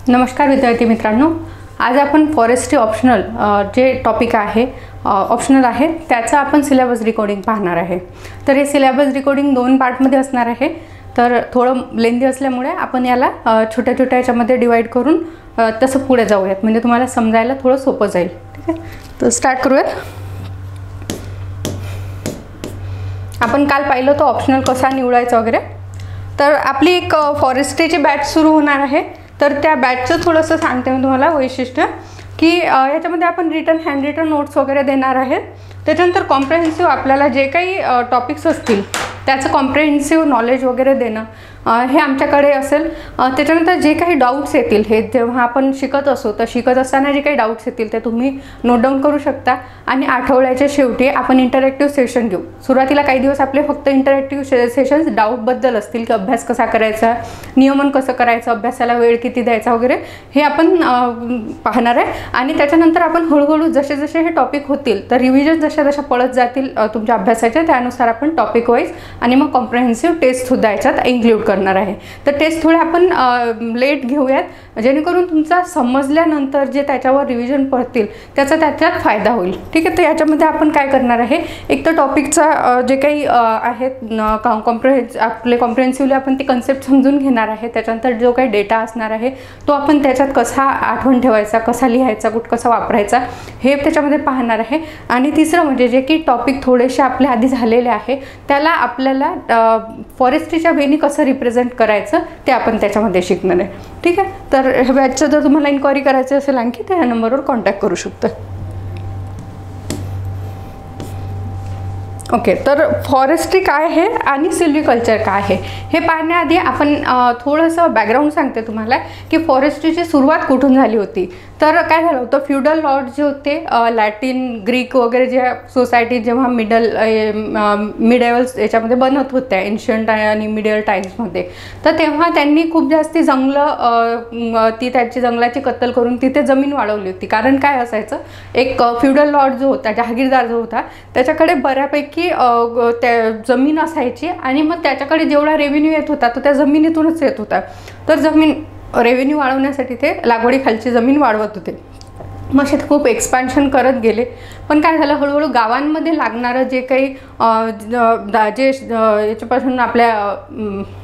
नमस्कार विद्यार्थी मित्रांनो, आज आपण फॉरेस्ट्री ऑप्शनल जे टॉपिक आहे ऑप्शनल आहे त्याचं आपण सिलेबस रिकॉर्डिंग पाहणार आहे। तर हे सिलेबस रिकॉर्डिंग 2 पार्टमध्ये असणार आहे। तर थोडं लेंदी असल्यामुळे आपण याला छोट्या छोट्या याच्यामध्ये डिवाइड करून तसं पुढे जाऊयात, म्हणजे तुम्हाला समजायला थोडं सोपं जाईल। ठीक आहे, तर स्टार्ट करूयात। आपण काल पाहिलं तो ऑप्शनल कसा निवडायचा वगैरे। तर आपली एक फॉरेस्ट्रीची बॅच सुरू होणार आहे। तर त्या बॅचचं थोडंसं सांगते मी तुम्हाला वैशिष्ट्य, की याच्यामध्ये आपण रिटन हँड रिटन नोट्स वगैरे देणार आहेत। त्याच्यानंतर कॉम्प्रेहेन्सिव्ह आपल्याला जे काही टॉपिक्स असतील त्याचं कॉम्प्रेहेन्सिव्ह नॉलेज वगैरे देणं हे आमच्याकडे असेल। त्याच्यानंतर जे काही डाऊट्स येतील, हे जेव्हा आपण शिकत असो तर शिकत असताना जे काही डाऊट्स येतील ते तुम्ही नोट डाऊन करू शकता। आणि आठवड्याच्या शेवटी आपण इंटरॅक्टिव्ह सेशन घेऊ। सुरुवातीला काही दिवस आपले फक्त इंटरॅक्टिव्ह सेशन्स डाऊटबद्दल असतील, की अभ्यास कसा करायचा, नियमन कसं करायचं, अभ्यासाला वेळ किती द्यायचा वगैरे हे आपण पाहणार आहे। आणि त्याच्यानंतर आपण हळूहळू जसे जसे हे टॉपिक होतील तर रिव्हिजन जशा जशा पळत जातील तुमच्या अभ्यासाच्या, त्यानुसार आपण टॉपिक वाईज आणि मग कॉम्प्रेहेन्सिव्ह टेस्टसुद्धा याच्यात इन्क्लूड करणार आहे। तर टेस्ट थोडे आपण लेट घेऊयात, जेणेकरून तुमचा समजल्यानंतर जे त्याच्यावर रिव्हिजन पडतील त्याचा त्याच्यात फायदा होईल। ठीक आहे, तर याच्यामध्ये आपण काय करणार आहे, एक तर टॉपिकचा जे काही आहेत आपले कॉम्प्रेहेन्सिव्हली आपण ते कन्सेप्ट समजून घेणार आहे। त्याच्यानंतर जो काही डेटा असणार आहे तो आपण त्याच्यात कसा आठवण ठेवायचा, कसा लिहायचा, कसा वापरायचा हे त्याच्यामध्ये पाहणार आहे। आणि तिसरं म्हणजे जे की टॉपिक थोडेसे आपल्या आधी झालेले आहे त्याला आपल्याला फॉरेस्ट्रीच्या वेनी कसं रिप्रेझेंट करायचं ते आपण त्याच्यामध्ये शिकणार आहे। ठीक आहे, तर ह्या बॅचचं जर तुम्हाला इन्क्वायरी करायची असेल आणखी तर ह्या नंबरवर कॉन्टॅक्ट करू शकता। ओके, तर फॉरेस्ट्री काय आहे आणि सिल्व्हिकल्चर काय आहे हे पाहण्याआधी आपण थोडंसं बॅकग्राऊंड सांगते तुम्हाला, की फॉरेस्ट्रीची सुरुवात कुठून झाली होती। तर काय झालं होतं, फ्युडल लॉर्ड जे होते, लॅटिन ग्रीक वगैरे ज्या सोसायटी जेव्हा मिडेवल्स याच्यामध्ये बनत होत्या एन्शियंट आणि मिडियल टाईम्समध्ये, तर तेव्हा त्यांनी खूप जास्ती जंगलं त्याची जंगलाची कत्तल करून तिथे जमीन वाढवली होती। कारण काय असायचं, एक फ्युडल लॉर्ड जो होता, जहागीरदार जो होता, त्याच्याकडे बऱ्यापैकी त्या जमीन असायची आणि मग त्याच्याकडे जेवढा रेव्हेन्यू येत होता तो त्या जमिनीतूनच येत होता। तर जमीन रेव्हेन्यू वाढवण्यासाठी ते लागवडीखालची जमीन वाढवत होते। मग शेत खूप एक्सपान्शन करत गेले, पण काय झालं, हळूहळू गावांमध्ये लागणारं जे काही जे याच्यापासून आपल्या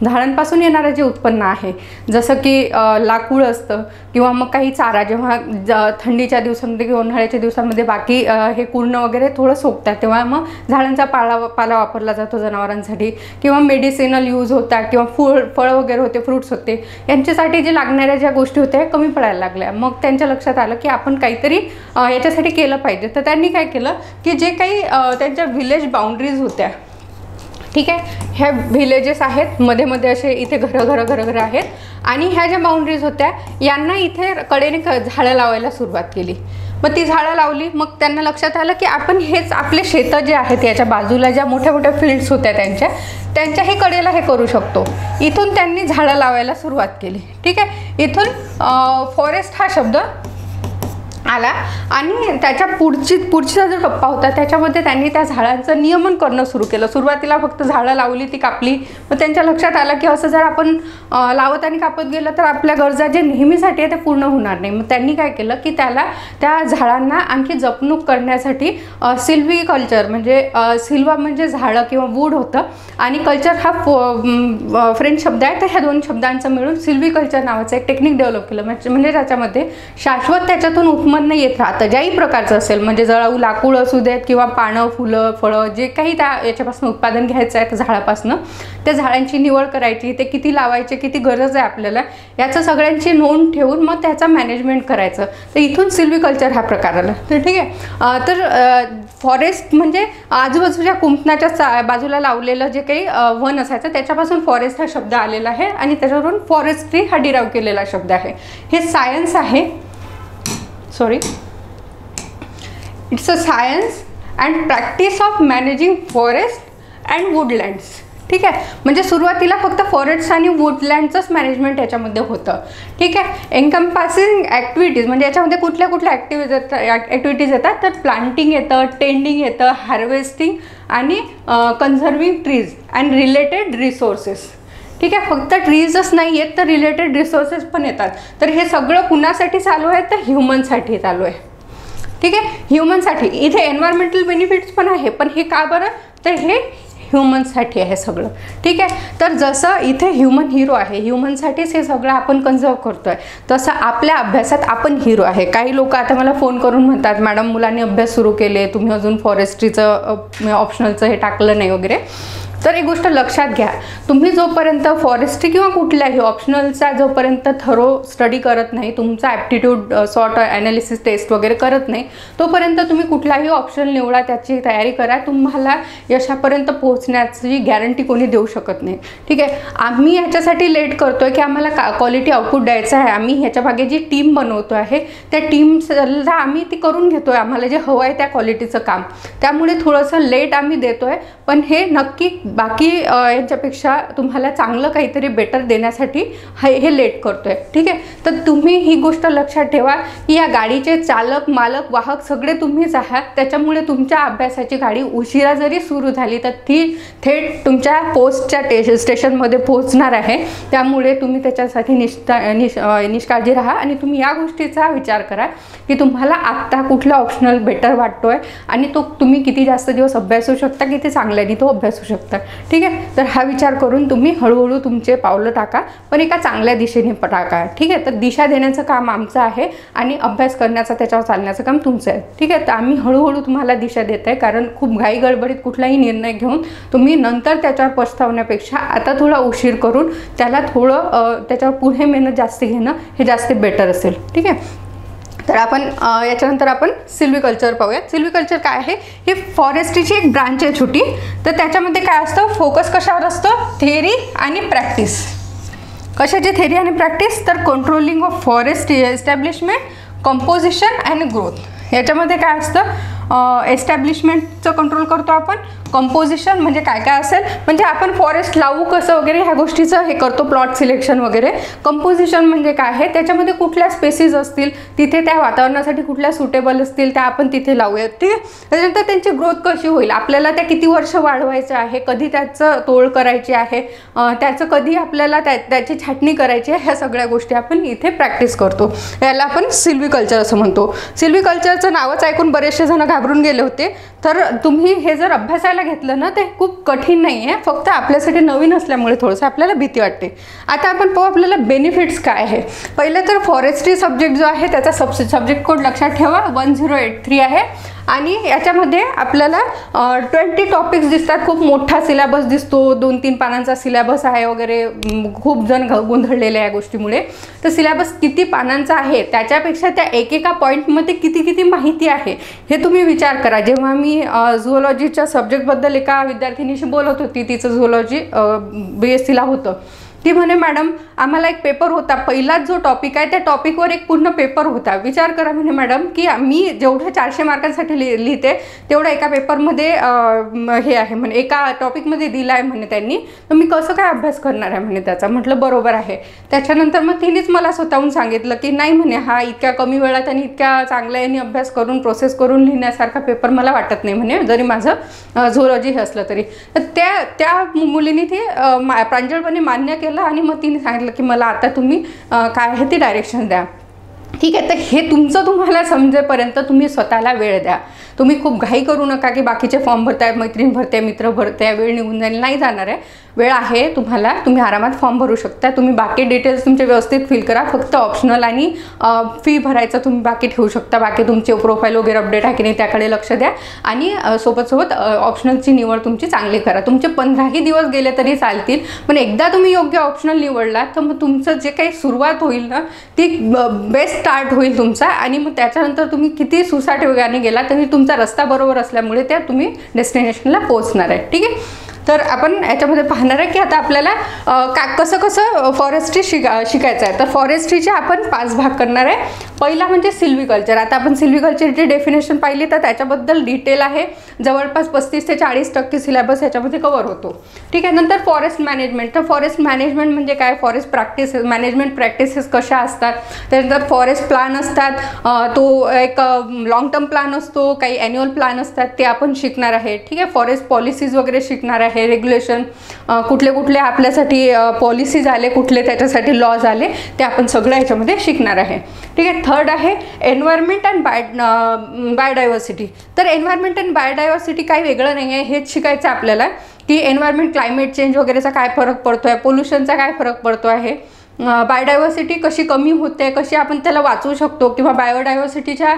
झाडांपासून येणारं जे उत्पन्न आहे, जसं की लाकूड असतं किंवा मग काही चारा, जेव्हा थंडीच्या दिवसांमध्ये किंवा उन्हाळ्याच्या दिवसांमध्ये बाकी हे कुरणं वगैरे थोडं सोकतात, तेव्हा मग झाडांचा पाला वापरला जातो जनावरांसाठी, किंवा मेडिसिनल यूज होता, किंवा फळं वगैरे होते, फ्रूट्स होते, यांच्यासाठी जे लागणाऱ्या ज्या गोष्टी होत्या कमी पडायला लागल्या। मग त्यांच्या लक्षात आलं की आपण काहीतरी याच्यासाठी केलं पाहिजे। तर त्यांनी काय केलं, की जे काही त्यांच्या विलेज बाउंड्रीज होत्या, ठीक आहे, ह्या व्हिलेजेस आहेत मध्ये मध्ये असे, इथे घरं आहेत, आणि ह्या ज्या बाउंड्रीज होत्या यांना इथे कडेने झाडं लावायला सुरुवात केली। मग ती झाडं लावली, मग त्यांना लक्षात आलं की आपण हेच आपले शेतं जे आहेत याच्या बाजूला ज्या मोठ्या मोठ्या फील्ड्स होत्या त्यांच्या हे कडेला हे करू शकतो। इथून त्यांनी झाडं लावायला सुरुवात केली। ठीक आहे, इथून फॉरेस्ट हा शब्द आला। आणि त्याच्या पुढचा जो टप्पा होता त्याच्यामध्ये त्यांनी त्या झाडांचं नियमन करणं सुरू केलं। सुरुवातीला फक्त झाडं लावली, ती कापली, मग त्यांच्या लक्षात आलं की असं जर आपण लावत आणि कापत गेलं तर आपल्या गरजा जे नेहमीसाठी आहे ते पूर्ण होणार नाही। मग त्यांनी काय केलं, की त्या झाडांना आणखी जपणूक करण्यासाठी सिल्व्हिकल्चर म्हणजे सिल्वा म्हणजे झाडं किंवा वूड होतं, आणि कल्चर हा फ्रेंच शब्द आहे, तर ह्या 2 शब्दांचं मिळून सिल्व्हिकल्चर नावाचं एक टेक्निक डेव्हलप केलं। म्हणजे त्याच्यामध्ये शाश्वत त्याच्यातून उत्पन्न येत राहतं, ज्याही प्रकारचं असेल, म्हणजे जळाऊ लाकूड असू देत किंवा पानं, फुलं, फळं, जे काही त्या याच्यापासून उत्पादन घ्यायचं आहे त्या झाडापासून, त्या झाडांची निवड करायची, ते किती लावायचे, किती गरज आहे आपल्याला, याचं सगळ्यांची नोंद ठेवून मग त्याचं मॅनेजमेंट करायचं। तर इथून सिल्व्हिकल्चर हा प्रकार आला। तर ठीक आहे, तर फॉरेस्ट म्हणजे आजूबाजूच्या कुंपणाच्या बाजूला लावलेलं जे काही वन असायचं त्याच्यापासून फॉरेस्ट हा शब्द आलेला आहे, आणि त्याच्यावरून फॉरेस्ट्री हा डिराईव्ह केलेला शब्द आहे। हे सायन्स आहे, it's a science and practice of managing forest and woodlands। ठीक आहे, म्हणजे सुरुवातीला फक्त फॉरेस्ट आणि वुडलँडचंच मॅनेजमेंट याच्यामध्ये होतं। ठीक आहे, एन्कम्पासिंग ॲक्टिव्हिटीज म्हणजे याच्यामध्ये कुठल्या ॲक्टिव्हिटीज येतात, तर प्लांटिंग येतं, टेंडिंग येतं, हार्वेस्टिंग आणि conserving trees and related resources. ठीक आहे. फक्त ट्रीजच नाही आहेत तर रिलेटेड रिसोर्सेस पण येतात. तर हे सगळं कुणासाठी चालू आहे तर ह्युमनसाठी चालू आहे. ठीक आहे, ह्युमनसाठी. इथे एन्व्हायरमेंटल बेनिफिट्स पण आहे, पण हे का बरं तर हे ह्युमनसाठी आहे सगळं. ठीक आहे. तर जसं इथे ह्युमन हिरो आहे, ह्युमनसाठीच हे सगळं आपण कन्झर्व करतो आहे, तसं आपल्या अभ्यासात आपण हिरो आहे. काही लोक आता मला फोन करून म्हणतात मॅडम मुलांनी अभ्यास सुरू केले, तुम्ही अजून फॉरेस्ट्रीचं ऑप्शनलचं हे टाकलं नाही वगैरे. तर एक गोष्ट लक्षात घ्या, तुम्ही जोपर्यंत फॉरेस्ट्री किंवा कुठल्याही ऑप्शनलचा जोपर्यंत थरो स्टडी करत नाही, तुमचा ॲप्टिट्यूड सॉर्ट ॲनालिसिस टेस्ट वगैरे करत नाही, तोपर्यंत तुम्ही कुठलाही ऑप्शन निवडा, त्याची तयारी करा, तुम्हाला यशापर्यंत पोहोचण्याची गॅरंटी कोणी देऊ शकत नाही. ठीक आहे. आम्ही ह्याच्यासाठी लेट करतो आहे की आम्हाला क्वालिटी आउटपुट द्यायचं आहे. आम्ही ह्याच्या मागे जी टीम बनवतो आहे त्या टीमला आम्ही ती करून घेतो आहे, आम्हाला जे हवं आहे त्या क्वालिटीचं काम. त्यामुळे थोडंसं लेट आम्ही देतो आहे, पण हे नक्की बाकी यांच्यापेक्षा तुम्हाला चांगलं काहीतरी बेटर देण्यासाठी हे लेट करतो आहे. ठीक आहे. तर तुम्ही ही गोष्ट लक्षात ठेवा की या गाडीचे चालक मालक वाहक सगळे तुम्हीच आहात. त्याच्यामुळे तुमच्या अभ्यासाची गाडी उशिरा जरी सुरू झाली तर ती थेट तुमच्या पोस्टच्या स्टेशनमध्ये पोहोचणार आहे. त्यामुळे तुम्ही त्याच्यासाठी निष्काळजी राहा आणि तुम्ही या गोष्टीचा विचार करा की तुम्हाला आत्ता कुठला ऑप्शनल बेटर वाटतो आहे आणि तो तुम्ही किती जास्त दिवस अभ्यासू शकता, किती चांगल्याने तो अभ्यासू शकता. ठीक आहे. तर हा विचार करून तुम्ही हळूहळू तुमचे पावलं टाका, पण एका चांगल्या दिशेने टाका. ठीक आहे. तर दिशा देण्याचं काम आमचं आहे आणि अभ्यास करण्याचं त्याच्यावर चालण्याचं काम तुमचं आहे. ठीक आहे. तर आम्ही हळूहळू तुम्हाला दिशा देत आहे, कारण खूप घाई गडबडीत कुठलाही निर्णय घेऊन तुम्ही नंतर त्याच्यावर पछतावण्यापेक्षा आता थोडा उशीर करून त्याला थोडं त्याच्यावर पुढे मेहनत जास्त घेणं हे जास्त बेटर असेल. ठीक आहे. तर आपण याच्यानंतर आपण सिल्व्हिकल्चर पाहूयात. सिल्व्हिकल्चर काय आहे, ही फॉरेस्ट्रीची एक ब्रांच आहे छोटी. तर त्याच्यामध्ये काय असतं, फोकस कशावर असतं, थेअरी आणि प्रॅक्टिस. कशाची थेअरी आणि प्रॅक्टिस तर controlling of forest establishment, composition and growth. याच्यामध्ये काय असतं, एस्टॅब्लिशमेंटचं कंट्रोल करतो आपण. कंपोजिशन म्हणजे काय काय असेल, म्हणजे आपण फॉरेस्ट लावू कसं वगैरे ह्या गोष्टीचं हे करतो, प्लॉट सिलेक्शन वगैरे. कंपोजिशन म्हणजे काय आहे, त्याच्यामध्ये कुठल्या स्पेसीज असतील तिथे त्या वातावरणासाठी कुठल्या सुटेबल असतील त्या आपण तिथे लावूयात. ठीक आहे. त्याच्यानंतर त्यांची ग्रोथ कशी होईल, आपल्याला त्या किती वर्ष वाढवायचं आहे, कधी त्याचं तोड करायची आहे, त्याचं कधी आपल्याला त्याची छाटणी करायची आहे, ह्या सगळ्या गोष्टी आपण इथे प्रॅक्टिस करतो. याला आपण सिल्व्हिकल्चर असं म्हणतो. सिल्व्हिकल्चरचं नावच ऐकून बरेचसे जण घाबरून गेले होते. तर तुम्ही हे जर अभ्यासाला घेतलं ना, ते खूप कठीण नाही आहे, फक्त आपल्यासाठी नवीन असल्यामुळे थोडंसं आपल्याला भीती वाटते. आता आपण पाहू आपल्याला बेनिफिट्स काय आहे. पहिलं तर फॉरेस्ट्री सब्जेक्ट जो आहे त्याचा सब्जेक्ट कोड लक्षात ठेवा, 1083 आहे. आणि याच्यामध्ये आपल्याला 20 टॉपिक्स दिसतात. खूप मोठा सिलेबस दिसतो, 2-3 पानांचा सिलेबस आहे वगैरे. खूप जण गोंधळलेले या गोष्टीमुळे. तर सिलेबस किती पानांचा आहे त्याच्यापेक्षा त्या एकेका पॉईंटमध्ये किती माहिती आहे हे तुम्ही विचार करा. जेव्हा मी झुओलॉजीच्या सब्जेक्टबद्दल एका विद्यार्थिनीशी बोलत होती, तिचं झुओलॉजी BSc ला होतं, ती म्हणे मॅडम आम्हाला एक पेपर होता, पहिलाच जो टॉपिक आहे त्या टॉपिकवर एक पूर्ण पेपर होता. विचार करा म्हणे मॅडम की मी जेवढे 400 मार्कांसाठी लिहिते तेवढं एका पेपरमध्ये हे आहे म्हणे, एका टॉपिकमध्ये दिलं आहे म्हणे त्यांनी, तर मी कसं काय अभ्यास करणार आहे म्हणे त्याचा. म्हटलं बरोबर आहे. त्याच्यानंतर मग तिनेच मला स्वतःहून सांगितलं की नाही म्हणे, हा इतक्या कमी वेळात आणि इतक्या चांगल्या याने अभ्यास करून प्रोसेस करून लिहिण्यासारखा पेपर मला वाटत नाही म्हणे, जरी माझं झुओलॉजी हे असलं तरी. तर त्या मुलीने ते प्रांजळपणे मान्य केलं आणि मग तिने सांगितलं की मला आता तुम्ही काय आहे ती डायरेक्शन द्या. ठीक आहे. तर हे तुमचं तुम्हाला समजेपर्यंत तुम्ही स्वतःला वेळ द्या. तुम्ही खूप घाई करू नका की बाकीचे फॉर्म भरताय, मैत्रीण भरते, मित्र भरते, वेळ निघून जाईल. नाही जाणार आहे, वेळ आहे तुम्हाला, तुम्ही आरामात फॉर्म भरू शकता. तुम्ही बाकी डिटेल्स तुमचे व्यवस्थित फिल करा. फक्त ऑप्शनल आणि फी भरायचं तुम्ही बाकी ठेवू शकता. बाकी तुमचे प्रोफाईल वगैरे अपडेट आहे की नाही त्याकडे लक्ष द्या आणि सोबत ऑप्शनलची निवड तुमची चांगली करा. तुमचे 15ही दिवस गेले तरी चालतील, पण एकदा तुम्ही योग्य ऑप्शनल निवडला तर मग तुमचं जे काही सुरुवात होईल ना ती बेस्ट स्टार्ट होईल तुमचा. आणि मग त्याच्यानंतर तुम्ही किती सुसाट वेगाने गेला तरी तुमचा रस्ता बरोबर असल्यामुळे त्या तुम्ही डेस्टिनेशनला पोहोचणार आहे. ठीक आहे. तर आपण याच्यामध्ये पाहणार आहे की आता आपल्याला कसं फॉरेस्ट्री शिकायचं आहे. तर फॉरेस्ट्रीचे आपण 5 भाग करणार आहे. पहिला म्हणजे सिल्व्हिकल्चर. आता आपण सिल्व्हिकल्चरची डेफिनेशन पाहिली तर त्याच्याबद्दल डिटेल आहे. जवळपास 35 ते 40% सिलेबस याच्यामध्ये कव्हर होतो. ठीक आहे. नंतर फॉरेस्ट मॅनेजमेंट. तर फॉरेस्ट मॅनेजमेंट म्हणजे काय, फॉरेस्ट प्रॅक्टिसेस, मॅनेजमेंट प्रॅक्टिसेस कशा असतात. त्यानंतर फॉरेस्ट प्लॅन असतात, तो एक लॉंग टर्म प्लॅन असतो, काही ॲन्युअल प्लॅन असतात, ते आपण शिकणार आहे. ठीक आहे. फॉरेस्ट पॉलिसीज वगैरे शिकणार आहे. आहे, रेग्युलेशन, कुठले कुठले आपल्यासाठी पॉलिसीज आले, कुठले त्याच्यासाठी लॉज आले, ते आपण सगळं याच्यामध्ये शिकणार आहे. ठीक आहे. थर्ड आहे एन्व्हायरमेंट अँड बायोडायव्हर्सिटी. तर एन्व्हायरमेंट अँड बायोडायव्हर्सिटी काही वेगळं नाही आहे, हेच शिकायचं आपल्याला की एन्व्हायरमेंट, क्लायमेट चेंज वगैरेचा काय फरक पडतो आहे, पोल्युशनचा काय फरक पडतो आहे, बायोडायव्हर्सिटी कशी कमी होते, कशी आपण त्याला वाचवू शकतो, किंवा बायोडायव्हर्सिटीच्या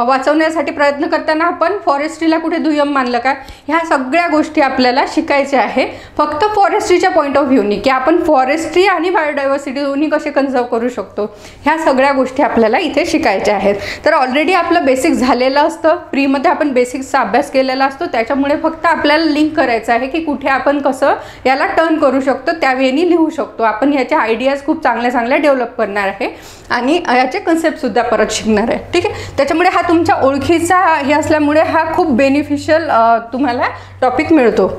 वाचवण्यासाठी प्रयत्न करताना आपण फॉरेस्ट्रीला कुठे दुय्यम मानलं का, ह्या सगळ्या गोष्टी आपल्याला शिकायच्या आहे फक्त फॉरेस्ट्रीच्या पॉईंट ऑफ व्ह्यूनी, की आपण फॉरेस्ट्री आणि बायोडायव्हर्सिटी दोन्ही कसे कन्झर्व करू शकतो, ह्या सगळ्या गोष्टी आपल्याला इथे शिकायच्या आहेत. तर ऑलरेडी आपलं बेसिक झालेलं असतं, प्रीमध्ये आपण बेसिक्सचा अभ्यास केलेला असतो, त्याच्यामुळे फक्त आपल्याला लिंक करायचं आहे की कुठे आपण कसं याला टर्न करू शकतो, त्यावेळी लिहू शकतो. आपण ह्याचे आयडियाज खूप चांगल्या डेव्हलप करणार आहे आणि याचे कन्सेप्टसुद्धा परत शिकणार आहे. ठीक आहे. त्याच्यामुळे हा तुमच्या ओळखीचा हे असल्यामुळे हा खूप बेनिफिशियल तुम्हाला टॉपिक मिळतो.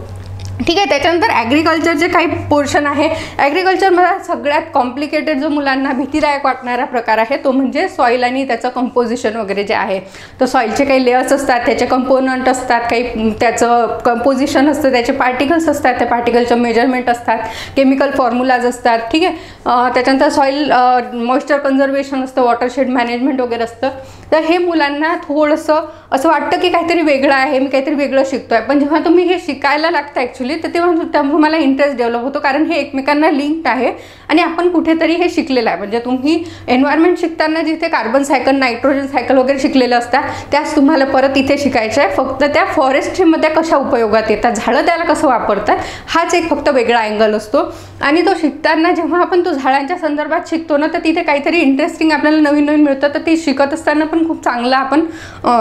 ठीक आहे. त्याच्यानंतर ॲग्रिकल्चरचे काही पोर्शन आहे. ॲग्रिकल्चरमध्ये सगळ्यात कॉम्प्लिकेटेड जो मुलांना भीतीदायक वाटणारा प्रकार आहे तो म्हणजे सॉईल आणि त्याचं कंपोजिशन वगैरे जे आहे. तर सॉईलचे काही लेयर्स असतात, त्याचे कंपोनंट असतात, काही त्याचं कंपोजिशन असतं, त्याचे पार्टिकल्स असतात, त्या पार्टिकलचं मेजरमेंट असतात, केमिकल फॉर्म्युलाज असतात. ठीक आहे. त्याच्यानंतर सॉईल मॉइश्चर कन्झर्वेशन असतं, वॉटरशेड मॅनेजमेंट वगैरे असतं. तर हे मुलांना थोडंसं असं वाटतं की काहीतरी वेगळं आहे, मी काहीतरी वेगळं शिकतो आहे, पण जेव्हा तुम्ही हे शिकायला लागता ॲक्च्युली तर तेव्हा तुम्हाला इंटरेस्ट डेव्हलप होतो, कारण हे एकमेकांना लिंक्ड आहे आणि आपण कुठेतरी हे शिकलेलं आहे. म्हणजे तुम्ही एन्व्हायरमेंट शिकताना जिथे कार्बन सायकल, नायट्रोजन सायकल वगैरे शिकलेलं असतात, त्याच तुम्हाला परत इथे शिकायचं आहे. फक्त त्या फॉरेस्ट्रीमध्ये कशा उपयोगात येतात, झाडं त्याला कसं वापरतात, हाच एक फक्त वेगळा अँगल असतो. आणि तो शिकताना जेव्हा आपण तो झाडांच्या संदर्भात शिकतो ना, तर तिथे काहीतरी इंटरेस्टिंग आपल्याला नवीन नवीन मिळतं. तर ते शिकत असताना पण खूप चांगलं आपण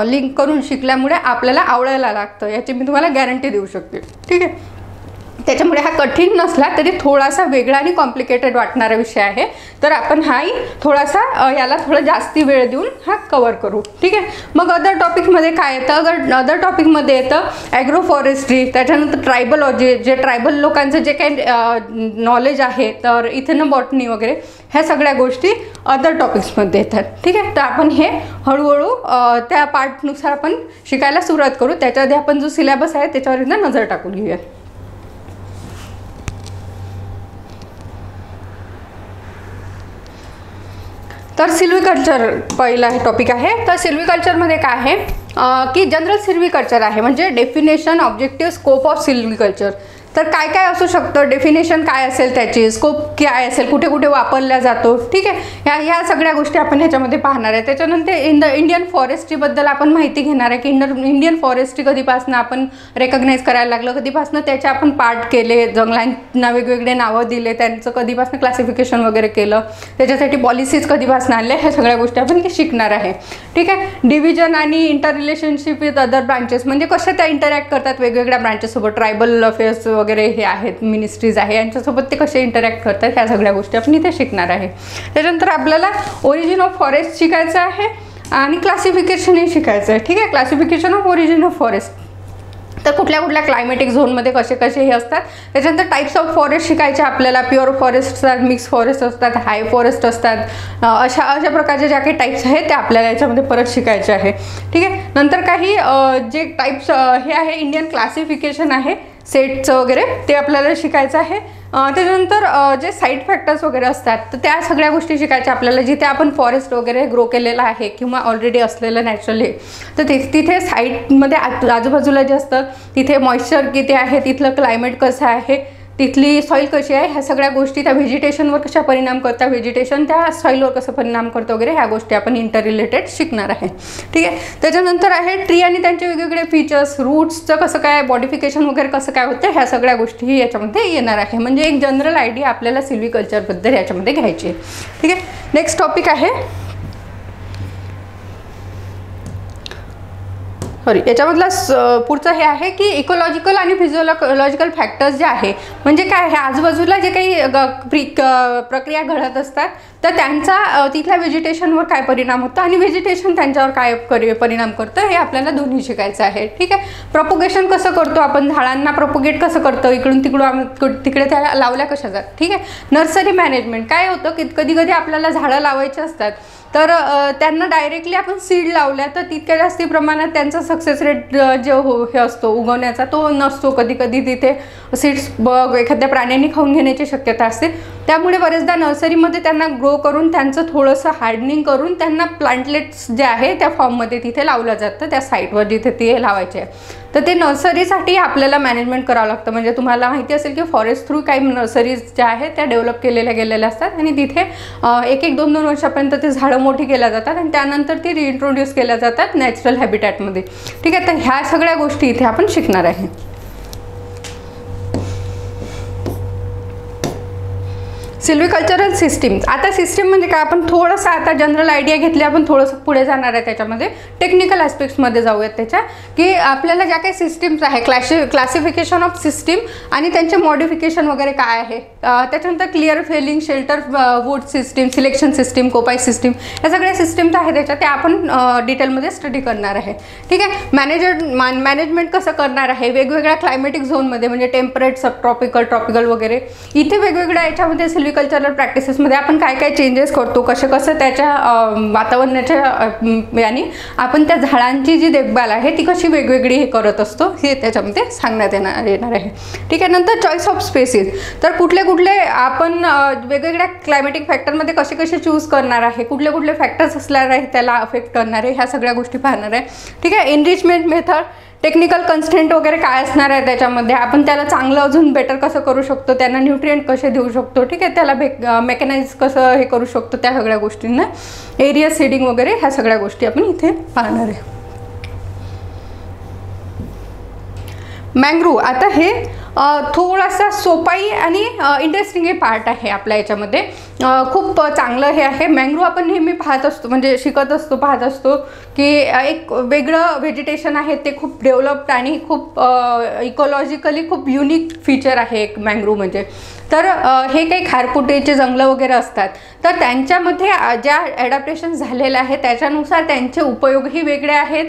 लिंक करून शिकल्यामुळे आपल्याला आवडायला लागतं, याची मी तुम्हाला गॅरंटी देऊ शकते. ठीक आहे. त्याच्यामुळे हा कठीण नसला तरी थोडासा वेगळा आणि कॉम्प्लिकेटेड वाटणारा विषय आहे. तर आपण हाही थोडासा याला थोडं जास्ती वेळ देऊन हा कव्हर करू. ठीक आहे. मग अदर टॉपिकमध्ये काय येतं, अदर टॉपिकमध्ये येतं ॲग्रो फॉरेस्ट्री, त्याच्यानंतर ट्रायबलॉजी, जे ट्रायबल लोकांचं जे काही नॉलेज आहे, तर इथेनं बॉटनी वगैरे ह्या सगळ्या गोष्टी अदर टॉपिक्समध्ये येतात. ठीक आहे. तर आपण हे हळूहळू त्या पार्टनुसार आपण शिकायला सुरुवात करू. त्याच्याआधी आपण जो सिलेबस आहे त्याच्यावर एकदा नजर टाकून घेऊया. तर सिल्व्हिकल्चर पहिला टॉपिक आहे. तर सिल्व्हिकल्चरमध्ये काय आहे की जनरल सिल्व्हिकल्चर आहे, म्हणजे डेफिनेशन, ऑब्जेक्टिव्ह, स्कोप ऑफ सिल्व्हिकल्चर. तर काय काय असू शकतं, डेफिनेशन काय असेल, त्याची स्कोप काय असेल, कुठे कुठे वापरला जातो. ठीक आहे. ह्या सगळ्या गोष्टी आपण ह्याच्यामध्ये पाहणार आहे. त्याच्यानंतर इंडियन फॉरेस्ट्रीबद्दल आपण माहिती घेणार आहे की इंडियन फॉरेस्ट्री कधीपासून आपण रेकग्नाइज करायला लागलं, कधीपासून त्याचे आपण पार्ट केले, जंगलांना वेगवेगळे नावं दिले, त्यांचं कधीपासून क्लासिफिकेशन वगैरे केलं, त्याच्यासाठी पॉलिसीज कधीपासून आणल्या, ह्या सगळ्या गोष्टी आपण शिकणार आहे. ठीक आहे. डिव्हिजन आणि inter relationship with other branches, म्हणजे कसे त्या इंटरॅक्ट करतात वेगवेगळ्या ब्रांचेससोबत, ट्रायबल अफेअर्स वगैरे हे आहेत, मिनिस्ट्रीज आहे, यांच्यासोबत ते कसे इंटरॅक्ट करतात, ह्या सगळ्या गोष्टी आपण इथे शिकणार आहे. त्याच्यानंतर आपल्याला ओरिजिन ऑफ फॉरेस्ट शिकायचं आहे आणि क्लासिफिकेशनही शिकायचं आहे. ठीक आहे. Classification of origin of forest, तर कुठल्या कुठल्या क्लायमेटिक झोनमध्ये कसे कसे हे असतात. त्याच्यानंतर टाईप्स ऑफ फॉरेस्ट शिकायचे आपल्याला, प्युअर फॉरेस्ट असतात, मिक्स फॉरेस्ट असतात, हाय फॉरेस्ट असतात, अशा प्रकारच्या ज्या काही टाईप्स आहेत त्या आपल्याला याच्यामध्ये परत शिकायचे आहे. ठीक आहे. नंतर काही जे टाईप्स हे आहे, इंडियन क्लासिफिकेशन आहे सेटचं वगैरे, ते आपल्याला शिकायचं आहे. त्याच्यानंतर जे साईड फॅक्टर्स वगैरे असतात, तर त्या सगळ्या गोष्टी शिकायच्या आपल्याला. जिथे आपण फॉरेस्ट वगैरे ग्रो केलेलं आहे किंवा ऑलरेडी असलेलं नॅचरली, तर तिथे साईडमध्ये आजूबाजूला जे असतं तिथे मॉइश्चर किती आहे, तिथलं क्लायमेट कसं आहे, तिथली सॉईल कशी आहे, ह्या सगळ्या गोष्टी त्या व्हेजिटेशनवर कशा परिणाम करतात, व्हेजिटेशन त्या सॉईलवर कसं परिणाम करतं वगैरे, ह्या गोष्टी आपण इंटर रिलेटेड शिकणार आहे. ठीक आहे. त्याच्यानंतर आहे ट्री आणि त्यांचे वेगवेगळे फीचर्स, रूट्सचं कसं काय, मॉडिफिकेशन वगैरे कसं काय होतं, ह्या सगळ्या गोष्टी याच्यामध्ये येणार आहे. म्हणजे एक जनरल आयडिया आपल्याला सिल्व्हिकल्चरबद्दल याच्यामध्ये घ्यायची आहे. ठीक आहे. नेक्स्ट टॉपिक आहे याच्यामधला पुढचं हे आहे की इकोलॉजिकल आणि फिजिओलॉजिकल फॅक्टर्स जे आहे, म्हणजे काय आहे, आजूबाजूला जे काही प्रक्रिया घडत असतात तर त्यांचा तिथल्या व्हेजिटेशनवर काय परिणाम होतो आणि व्हेजिटेशन त्यांच्यावर काय परिणाम करतं हे आपल्याला दोन्ही शिकायचं आहे. ठीक आहे. प्रपोगेशन कसं करतो आपण, झाडांना प्रपोगेट कसं करतो, इकडून तिकडे त्या लावल्या कशा जात. ठीक आहे. नर्सरी मॅनेजमेंट काय होतं की कधी कधी आपल्याला झाडं लावायची असतात तर त्यांना डायरेक्टली आपण सीड लावल्या तर तितक्या जास्ती प्रमाणात त्यांचा सक्सेस रेट जो हे असतो उगवण्याचा तो नसतो. कधी कधी तिथे सीड्स एखाद्या प्राण्यांनी खाऊन घेण्याची शक्यता असते. त्यामुळे बरेचदा नर्सरीमध्ये त्यांना ग्रो करून त्यांचं थोडंसं हार्डनिंग करून त्यांना प्लांटलेट्स जे आहे त्या फॉर्ममध्ये तिथे लावलं जातं त्या साईटवर जिथे ते लावायचे आहे. तर ते नर्सरीसाठी आपल्याला मॅनेजमेंट करावं लागतं. म्हणजे तुम्हाला माहिती असेल की फॉरेस्ट थ्रू काही नर्सरीज ज्या आहेत त्या डेव्हलप गेलेल्या असतात आणि तिथे 1-2 वर्षापर्यंत ते झाडं मोठी केल्या जातात आणि त्यानंतर ती रिइंट्रोड्यूस केल्या जातात नॅचरल हॅबिटॅटमध्ये. ठीक आहे. तर ह्या सगळ्या गोष्टी इथे आपण शिकणार आहे. सिल्व्हिकल्चरल सिस्टीम्स. आता सिस्टीम म्हणजे काय, आपण थोडंसं आता जनरल आयडिया घेतली, आपण थोडंसं पुढे जाणार आहे त्याच्यामध्ये टेक्निकल ॲस्पेक्ट्समध्ये जाऊयात त्याच्या की आपल्याला ज्या काही सिस्टीम्स आहे क्लासिफिकेशन ऑफ सिस्टीम आणि त्यांचे मॉडिफिकेशन वगैरे काय आहे. त्याच्यानंतर clear felling, shelterwood system, selection system, coppice system, या सगळ्या सिस्टीम्स आहेत त्याच्या ते आपण डिटेलमध्ये स्टडी करणार आहे. ठीक आहे. मॅनेजमेंट कसं करणार आहे वेगवेगळ्या क्लायमेटिक झोनमध्ये म्हणजे टेम्परेट, सब ट्रॉपिकल वगैरे इथे वेगवेगळ्या याच्यामध्ये सिल्व्हिकल्चरल प्रॅक्टिसेसमध्ये आपण काय काय चेंजेस करतो, कसं त्याच्या वातावरणाच्या याने आपण त्या झाडांची जी देखभाल आहे ती कशी वेगवेगळी हे करत असतो हे त्याच्यामध्ये सांगण्यात येणार आहे. ठीक आहे. नंतर चॉईस ऑफ स्पेसिस. तर कुठले आपण वेगवेगळ्या क्लायमेटिक फॅक्टरमध्ये कसे चूज करणार आहे, कुठले फॅक्टर्स असणार आहे त्याला अफेक्ट करणारे, ह्या सगळ्या गोष्टी पाहणार आहे. ठीक आहे. एनरिचमेंट मेथड, टेक्निकल कन्स्टेंट वगैरे काय असणार आहे त्याच्यामध्ये, आपण त्याला चांगलं अजून बेटर कसं करू शकतो, त्यांना न्यूट्रिएंट कसे देऊ शकतो. ठीक आहे. त्याला मेकॅनाइज कसं हे करू शकतो, त्या सगळ्या गोष्टींना एरिया सीडिंग वगैरे ह्या सगळ्या गोष्टी आपण इथे पाहणार आहे. मँग्रोव्ह. आता हे थोडासा सोपाई आणि इंटरेस्टिंग हे पार्ट आहे आपल्या याच्यामध्ये. खूप चांगलं हे आहे. मँग्रोव्ह आपण नेहमी पाहत असतो म्हणजे शिकत असतो पाहत असतो की एक वेगळं व्हेजिटेशन आहे ते खूप डेव्हलप्ड आणि खूप इकॉलॉजिकली खूप युनिक फीचर आहे एक मँग्रोव्ह म्हणजे. तर हे काही खारफुटीचे जंगलं वगैरे असतात तर त्यांच्यामध्ये ज्या ॲडॅप्टेशन झालेलं आहे त्याच्यानुसार त्यांचे उपयोगही वेगळे आहेत.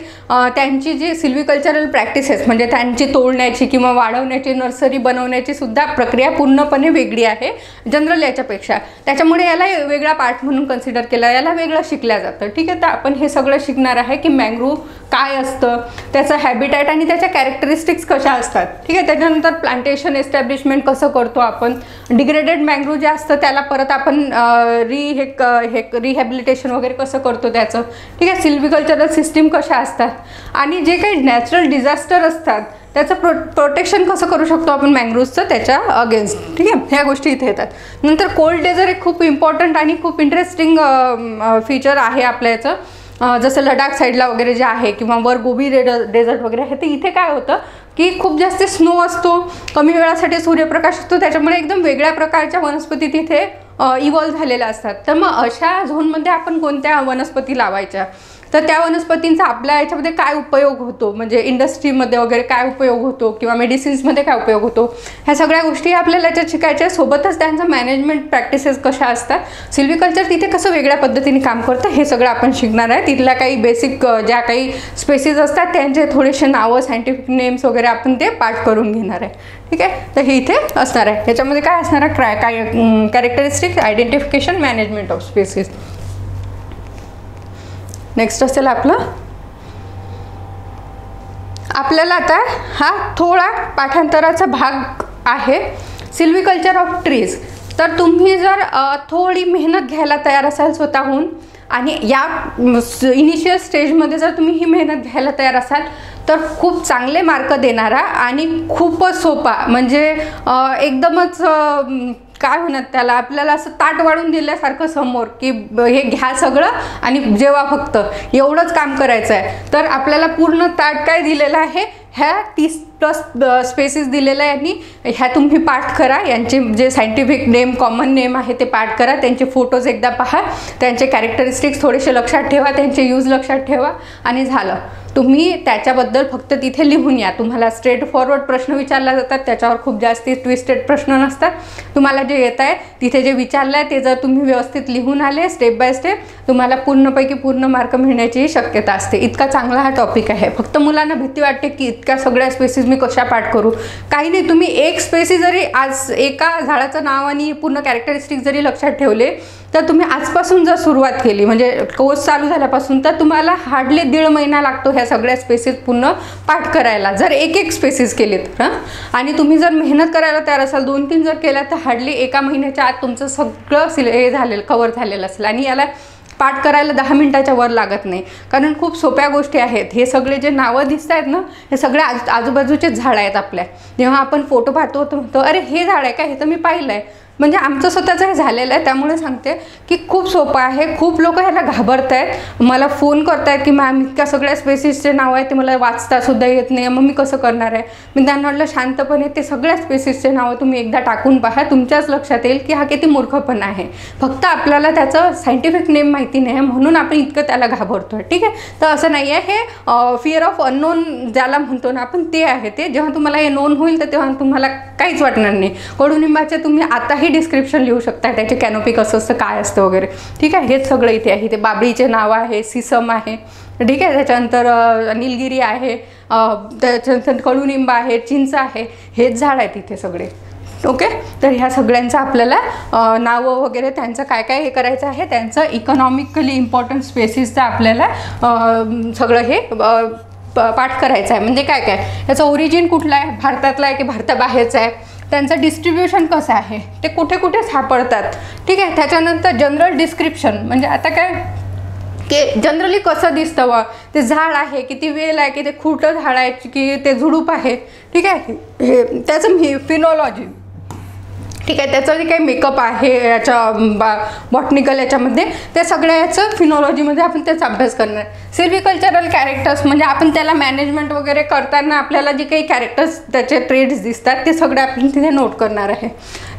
त्यांची जी सिल्व्हिकल्चरल प्रॅक्टिसेस म्हणजे त्यांची तोडण्याची किंवा वाढवण्याची, नर्सरी बनवण्याची सुद्धा प्रक्रिया पूर्णपणे वेगळी आहे जनरल याच्यापेक्षा. त्याच्यामुळे याला वेगळा पार्ट म्हणून कन्सिडर केला, याला वेगळं शिकल्या जातं. ठीक आहे. तर आपण हे सगळं शिकणार आहे की मँग्रोव्ह काय असतं, त्याचं हॅबिटॅट आणि त्याच्या कॅरेक्टरिस्टिक्स कशा असतात. ठीक आहे. त्याच्यानंतर प्लांटेशन एस्टॅब्लिशमेंट कसं करतो आपण, डिग्रेडेड मँग्रोव्ह जे असतं त्याला परत आपण रिहॅबिलिटेशन वगैरे कसं करतो त्याचं. ठीक आहे. सिल्व्हिकल्चरल सिस्टीम कशा असतात आणि जे काही नॅचरल डिझास्टर असतात त्याचं प्रोटेक्शन कसं करू शकतो आपण मँग्रोव्हचं त्याच्या अगेन्स्ट. ठीक आहे. ह्या गोष्टी इथे येतात. नंतर कोल्ड डेझर्ट एक खूप इम्पॉर्टंट आणि खूप इंटरेस्टिंग फीचर आहे आपल्या याचं. जसं लडाख साईडला वगैरे जे आहे किंवा वर गोबी डेझर्ट वगैरे आहे, तर इथे काय होतं की खूप जास्त स्नो असतो, कमी वेळासाठी सूर्यप्रकाश असतो, त्याच्यामुळे एकदम वेगळ्या प्रकारच्या वनस्पती तिथे इव्हॉल्व झालेल्या असतात. तर मग अशा झोनमध्ये आपण कोणत्या वनस्पती लावायच्या, तर त्या वनस्पतींचा आपल्या याच्यामध्ये काय उपयोग होतो, म्हणजे इंडस्ट्रीमध्ये वगैरे काय उपयोग होतो किंवा मेडिसिन्समध्ये काय उपयोग होतो, ह्या सगळ्या गोष्टी आपल्याला याच्यात शिकायच्या. सोबतच त्यांचं मॅनेजमेंट प्रॅक्टिसेस कशा असतात, सिल्व्हिकल्चर तिथे कसं वेगळ्या पद्धतीने काम करतं हे सगळं आपण शिकणार आहे. तिथल्या काही बेसिक ज्या काही स्पेसीज असतात त्यांचे थोडेसे नावं, सायंटिफिक नेम्स वगैरे आपण ते पाठ करून घेणार आहे. ठीक आहे. तर हे इथे असणार आहे. ह्याच्यामध्ये काय असणार आहे, काय characteristics, identification, management of species. Next असेल आपल्याला आता हा थोडा पाठांतराचा भाग आहे सिल्व्हिकल्चर ऑफ ट्रीज. तर तुम्ही जर थोडी मेहनत घ्यायला तयार असाल स्वतःहून आणि या इनिशियल स्टेजमध्ये जर तुम्ही ही मेहनत घ्यायला तयार असाल तर खूप चांगले मार्क देणारा आणि खूपच सोपा म्हणजे एकदमच काय म्हणत त्याला आपल्याला असं ताट वाढून दिल्यासारखं समोर की हे घ्या सगळं आणि जेव्हा फक्त एवढंच काम करायचं आहे. तर आपल्याला पूर्ण ताट काय दिलेलं आहे, ह्या 30+ स्पेसीस दिलेल्या आहे आणि ह्या तुम्ही पाठ करा. यांचे जे सायंटिफिक नेम, कॉमन नेम आहे ते पाठ करा. त्यांचे फोटोज एकदा पहा, त्यांचे कॅरेक्टरिस्टिक्स थोडेसे लक्षात ठेवा, त्यांचे यूज लक्षात ठेवा आणि झालं. तुम्ही त्याच्याबद्दल फक्त तिथे लिहून या. तुम्हाला स्ट्रेट फॉरवर्ड प्रश्न विचारले जातात, त्याच्यावर खूप जास्ती ट्विस्टेड प्रश्न नसतात. तुम्हाला जे येत आहे तिथे जे विचारलं आहे ते जर तुम्ही व्यवस्थित लिहून आले स्टेप बाय स्टेप, तुम्हाला पूर्णपैकी पूर्ण मार्क मिळण्याची शक्यता असते. इतका चांगला हा टॉपिक आहे. फक्त मुलांना भीती वाटते की इतक्या सगळ्या स्पेसिस मी कशा पाठ करू. काही नाही, तुम्ही एक स्पेसिस जरी आज एका झाडाचं नाव आणि पूर्ण कॅरेक्टरिस्टिक जरी लक्षात ठेवले तर तुम्ही आजपासून जर सुरुवात केली म्हणजे कोर्स चालू झाल्यापासून, तर तुम्हाला हार्डली 1.5 महिना लागतो ह्या सगळ्या स्पेसिस पूर्ण पाठ करायला, जर एक स्पेसिस केलीत. आणि तुम्ही जर मेहनत करायला तयार असाल, 2-3 जर केल्या तर हार्डली 1 महिन्याच्या आत तुमचं सगळं हे झालेलं कव्हर झालेलं असेल. आणि याला पाठ करायला 10 मिनिटाच्या वर लागत नाही, कारण खूप सोप्या गोष्टी आहेत. हे सगळे जे नावं दिसत आहेत ना, हे सगळे आजूबाजूचे झाड आहेत आपल्या. जेव्हा आपण फोटो पाहतो तर म्हणतो अरे हे झाड आहे का, हे तर मी पाहिलं आहे. म्हणजे आमचं स्वतःचं हे झालेलं आहे, त्यामुळे सांगते की खूप सोपं आहे. खूप लोक ह्याला घाबरत आहेत, मला फोन करत आहेत की मॅम इतक्या सगळ्या स्पेसिसचे नाव आहे ते मला वाचतासुद्धा येत नाही, मग मी कसं करणार आहे. मी त्यांना म्हटलं शांतपणे ते सगळ्या स्पेसिसचे नावं तुम्ही एकदा टाकून पहा, तुमच्याच लक्षात येईल की हा किती मूर्खपणा आहे. फक्त आपल्याला त्याचं सायंटिफिक नेम माहिती नाही आहे म्हणून आपण इतकं त्याला घाबरतो आहे. ठीक आहे, तर असं नाही आहे. हे फिअर ऑफ अननोन ज्याला म्हणतो ना आपण, ते आहे. ते जेव्हा तुम्हाला हे नोन होईल तर तेव्हा तुम्हाला काहीच वाटणार नाही. कडुनिंबाचे तुम्ही आताही डिस्क्रिप्शन लिहू शकता, त्याचे कॅनोपी कसं असतं, काय असतं वगैरे. ठीक आहे, हेच सगळं इथे आहे. ते बाबळीचे नाव आहे, सिसम आहे. ठीक आहे, त्याच्यानंतर निलगिरी आहे, त्याच्यानंतर कडुनिंब आहे, चिंच आहे. हेच झाड आहेत इथे सगळे. ओके, तर ह्या सगळ्यांचं आपल्याला नावं वगैरे त्यांचं काय काय हे करायचं आहे, त्यांचं इकॉनॉमिकली इम्पॉर्टंट स्पेसिसचं आपल्याला सगळं हे पाठ करायचं आहे. म्हणजे काय काय याचं ओरिजिन कुठलं आहे, भारतातलं आहे की भारताबाहेरचं आहे, त्यांचं डिस्ट्रीब्युशन कसं आहे, ते कुठे कुठे सापडतात. ठीक आहे, त्याच्यानंतर जनरल डिस्क्रिप्शन म्हणजे आता काय की जनरली कसं दिसतं व ते झाड आहे की ती वेल आहे की ते खोटं झाड आहे की ते झुडूप आहे. ठीक आहे, हे त्याचं फिनॉलॉजी. ठीक आहे, त्याचं जे काही मेकअप आहे याच्या बॉटनिकल याच्यामध्ये, त्या सगळ्या याचं फिनॉलॉजीमध्ये आपण त्याचा अभ्यास करणार. सिल्व्हिकल्चरल कॅरेक्टर्स म्हणजे आपण त्याला मॅनेजमेंट वगैरे करताना आपल्याला जे काही कॅरेक्टर्स त्याचे ट्रेड्स दिसतात ते सगळे आपण तिथे नोट करणार आहे.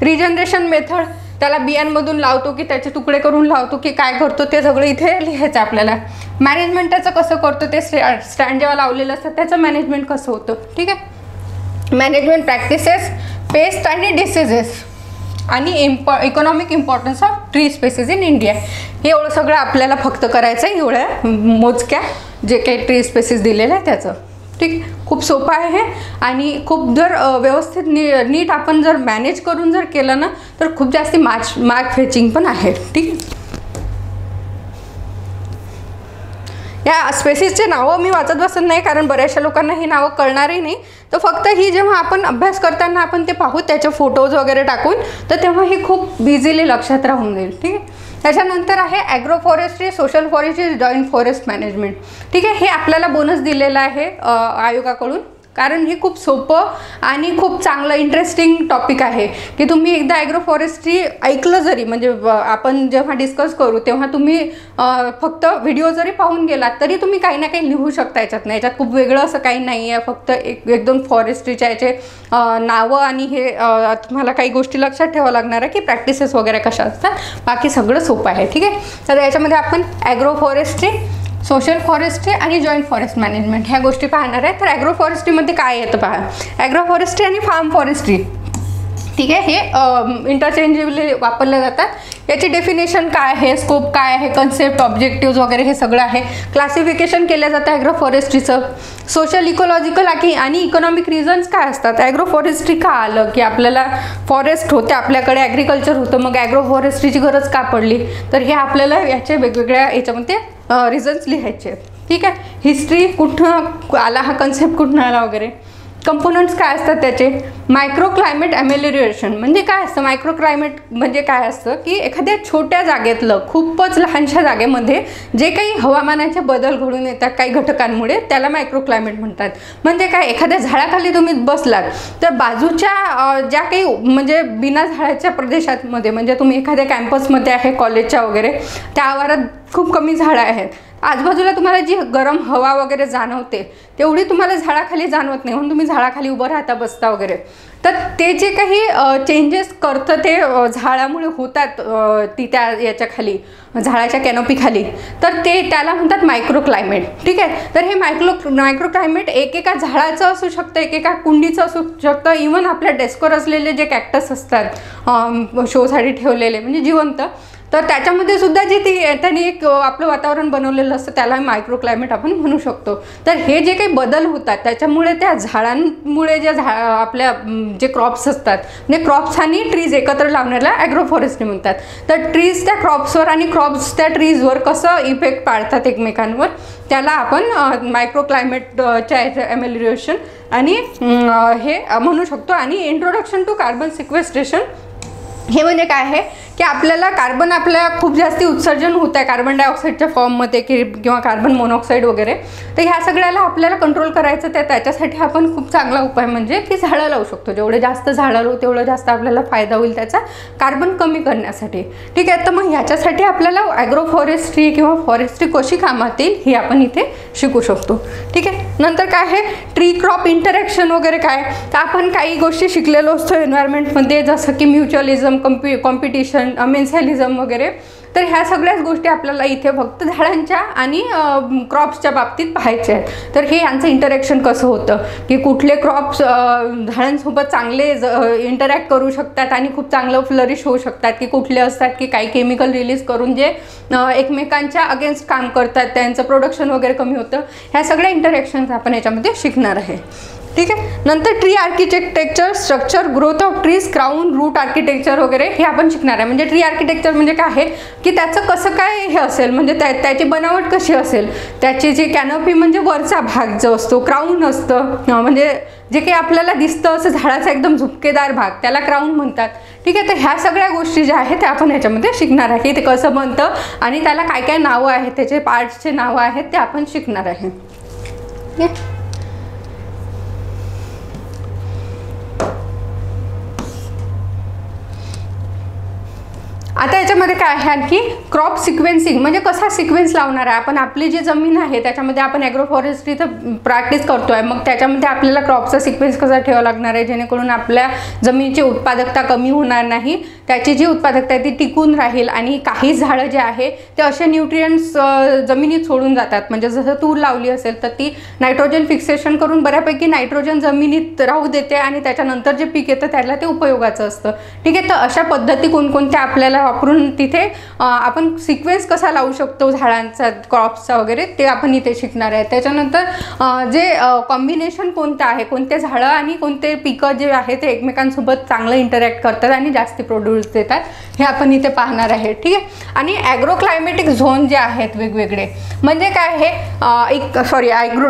रिजनरेशन मेथड, त्याला बियांमधून लावतो की त्याचे तुकडे करून लावतो की काय करतो ते सगळं इथे लिहायचं आपल्याला. मॅनेजमेंट त्याचं कसं करतो, ते स्टँड जेव्हा लावलेलं असतं त्याचं मॅनेजमेंट कसं होतं. ठीक आहे, मॅनेजमेंट प्रॅक्टिसेस, पेस्ट आणि डिसीजेस आणि economic importance of tree species in India. हे एवढं सगळं आपल्याला फक्त करायचं आहे, एवढ्या मोजक्या जे काही ट्री स्पेसिस दिलेलं आहे त्याचं. ठीक, खूप सोपं आहे हे. आणि खूप जर व्यवस्थित नीट आपण जर मॅनेज करून जर केलं ना तर खूप जास्ती मार्क फेचिंग पण आहे. ठीक, या स्पेसिसचे नावं मी वाचत बसत नाही कारण बऱ्याचशा लोकांना ही नावं कळणारही नाही. तर फक्त ही जेव्हा आपण अभ्यास करताना आपण ते पाहू त्याचे फोटोज वगैरे टाकून, तर तेव्हा ही खूप इझिली लक्षात राहून जाईल. ठीक आहे, त्याच्यानंतर आहे agro forestry, social forestry, joint forest management. ठीक आहे, हे आपल्याला बोनस दिलेलं आहे आयोगाकडून, कारण हे खूप सोपं आणि खूप चांगलं इंटरेस्टिंग टॉपिक आहे की तुम्ही एकदा ॲग्रो फॉरेस्ट्री ऐकलं जरी, म्हणजे आपण जेव्हा डिस्कस करू तेव्हा तुम्ही फक्त व्हिडिओ जरी पाहून गेलात तरी तुम्ही काही ना काही लिहू शकता याच्यात. नाही, याच्यात खूप वेगळं असं काही नाही आहे. फक्त एक दोन फॉरेस्ट्रीच्या याचे नावं आणि हे तुम्हाला काही गोष्टी लक्षात ठेवावं लागणार आहे की प्रॅक्टिसेस वगैरे कशा असतात. बाकी सगळं सोपं आहे. ठीक आहे, तर याच्यामध्ये आपण ॲग्रो फॉरेस्ट्री, सोशल फॉरेस्ट्री आणि जॉईंट फॉरेस्ट मॅनेजमेंट ह्या गोष्टी पाहणार आहे. तर ॲग्रो फॉरेस्ट्रीमध्ये काय येतं पहा, ॲग्रो फॉरेस्ट्री आणि फार्म फॉरेस्ट्री. ठीक आहे, हे इंटरचेंजेबली वापरले जातात. याची डेफिनेशन काय आहे, स्कोप काय आहे, कन्सेप्ट, ऑब्जेक्टिव्ह वगैरे हे सगळं आहे. क्लासिफिकेशन केलं जातं ॲग्रो फॉरेस्ट्रीचं. सोशल इकॉलॉजिकल आणि इकॉनॉमिक रिझन्स काय असतात, ॲग्रो फॉरेस्ट्री का आलं की आपल्याला फॉरेस्ट होते, आपल्याकडे ॲग्रिकल्चर होतं, मग ॲग्रो फॉरेस्ट्रीची गरज का पडली, तर हे आपल्याला याचे वेगवेगळ्या याच्यामध्ये रिझन्स लिहायचे आहेत. ठीक आहे, हिस्ट्री कुठं आला, हा कन्सेप्ट कुठून आला वगैरे. कंपोनंट्स काय असतात त्याचे, मायक्रो क्लायमेट ॲमेलिरिएशन म्हणजे काय असतं. मायक्रो क्लायमेट म्हणजे काय असतं की एखाद्या छोट्या जागेतलं, खूपच लहानशा जागेमध्ये जे काही हवामानाचे बदल घडून येतात काही घटकांमुळे, त्याला मायक्रो क्लायमेट म्हणतात. म्हणजे काय, एखाद्या झाडाखाली तुम्ही बसलात तर बाजूच्या ज्या काही म्हणजे बिना झाडाच्या प्रदेशामध्ये, म्हणजे तुम्ही एखाद्या कॅम्पसमध्ये आहे कॉलेजच्या वगैरे, त्या आवारात खूप कमी झाडं आहेत, आजूबाजूला तुम्हाला जी गरम हवा वगैरे जाणवते तेवढी तुम्हाला झाडाखाली जाणवत नाही, म्हणून तुम्ही झाडाखाली उभं राहता, बसता वगैरे. तर ते जे काही चेंजेस करतं ते झाडामुळे होतात ती त्या याच्या झाडाच्या कॅनोपीखाली, तर ते त्याला म्हणतात मायक्रो क्लायमेट. ठीक आहे. तर हे मायक्रो क्लायमेट एकेका झाडाचं असू शकतं, एकेका कुंडीचं असू शकतं, इवन आपल्या डेस्कवर असलेले जे कॅक्टस असतात शोसाठी ठेवलेले म्हणजे जिवंत, तर त्याच्यामध्ये सुद्धा जे त्यांनी एक आपलं वातावरण बनवलेलं असतं त्याला मायक्रो क्लायमेट आपण म्हणू शकतो. तर हे जे काही बदल होतात त्याच्यामुळे त्या झाडांमुळे जे आपल्या जे क्रॉप्स असतात म्हणजे क्रॉप्स आणि ट्रीज एकत्र लावण्याला ॲग्रोफॉरेस्ट्री म्हणतात. तर ट्रीज त्या क्रॉप्सवर आणि क्रॉप्स त्या ट्रीजवर कसं इफेक्ट पाडतात एकमेकांवर त्याला आपण मायक्रो क्लायमेटच्या एमेलिरेशन आणि हे म्हणू शकतो. आणि इंट्रोडक्शन टू कार्बन सिक्वेस्ट्रेशन हे म्हणजे काय आहे की आपल्याला कार्बन आपल्या खूप जास्ती उत्सर्जन होत आहे कार्बन डायऑक्साईडच्या फॉर्ममध्ये किंवा कार्बन मोनॉक्साईड वगैरे, तर ह्या सगळ्याला आपल्याला कंट्रोल करायचं त्याच्यासाठी आपण खूप चांगला उपाय म्हणजे की झाडं लावू शकतो. जेवढे जास्त झाडं लावू तेवढं जास्त आपल्याला फायदा होईल त्याचा कार्बन कमी करण्यासाठी. ठीक आहे. तर मग ह्याच्यासाठी आपल्याला ॲग्रोफॉरेस्ट्री किंवा फॉरेस्ट्री कशी कामात येईल हे आपण इथे शिकू शकतो. ठीक आहे. नंतर काय आहे ट्री क्रॉप इंटरॅक्शन वगैरे काय, तर आपण काही गोष्टी शिकलेलो असतो एन्व्हायरमेंटमध्ये जसं की म्युच्युअलिझम, कॉम्पिटिशन, मेन्सॅलिझम वगैरे. तर ह्या सगळ्याच गोष्टी आपल्याला इथे फक्त झाडांच्या आणि क्रॉप्सच्या बाबतीत पाहायचे आहेत. तर हे यांचं इंटरॅक्शन कसं होतं की कुठले क्रॉप्स झाडांसोबत चांगले इंटरॅक्ट करू शकतात आणि खूप चांगलं फ्लरिश होऊ शकतात, की कुठले असतात की काही केमिकल रिलीज करून जे एकमेकांच्या अगेन्स्ट काम करतात, त्यांचं प्रोडक्शन वगैरे कमी होतं. ह्या सगळ्या इंटरॅक्शन्स आपण याच्यामध्ये शिकणार आहे. ठीक आहे. नंतर tree architecture, structure, growth of trees, crown, root architecture वगैरे हे आपण शिकणार आहे. म्हणजे ट्री आर्किटेक्चर म्हणजे काय आहे की त्याचं कसं काय हे असेल, म्हणजे त्याची बनावट कशी असेल, त्याची जी कॅनोपी म्हणजे वरचा भाग जो असतो, क्राउन असतं म्हणजे जे काही आपल्याला दिसतं असं झाडाचा एकदम झुपकेदार भाग त्याला क्राउन म्हणतात. ठीक आहे. तर ह्या सगळ्या गोष्टी ज्या आहेत त्या आपण ह्याच्यामध्ये शिकणार आहे की ते कसं बनतं आणि त्याला काय काय नावं आहेत, त्याचे पार्ट्सचे नावं आहेत ते आपण शिकणार आहे. ठीक आहे. आता याच्यामध्ये काय आहे आणखी क्रॉप सिक्वेन्सिंग म्हणजे कसा सिक्वेन्स लावणार आहे आपण. आपली जी जमीन आहे त्याच्यामध्ये आपण ॲग्रोफॉरेस्ट्री तर प्रॅक्टिस करतो आहे, मग त्याच्यामध्ये आपल्याला क्रॉपचा सिक्वेन्स कसा ठेवावा लागणार आहे जेणेकरून आपल्या जमिनीची उत्पादकता कमी होणार नाही, त्याची जी उत्पादकता आहे ती टिकून राहील. आणि काही झाडं जे आहे ते असे न्यूट्रियंट्स जमिनीत सोडून जातात, म्हणजे जसं तूर लावली असेल तर ती नायट्रोजन फिक्सेशन करून बऱ्यापैकी नायट्रोजन जमिनीत राहू देते आणि त्याच्यानंतर जे पीक येतं त्याला ते उपयोगाचं असतं. ठीक आहे. तर अशा पद्धती कोणकोणत्या आपल्याला वापरून तिथे आपण सिक्वेन्स कसा लावू शकतो झाडांचा, क्रॉप्सचा वगैरे ते आपण इथे शिकणार आहे. त्याच्यानंतर जे कॉम्बिनेशन कोणतं आहे, कोणते झाडं आणि कोणते पिकं जे आहे ते एकमेकांसोबत चांगलं इंटरॅक्ट करतात आणि जास्ती प्रोड्यूस देतात हे आपण इथे पाहणार आहे. ठीक आहे. आणि ॲग्रो क्लायमेटिक झोन जे आहेत वेगवेगळे म्हणजे काय आहे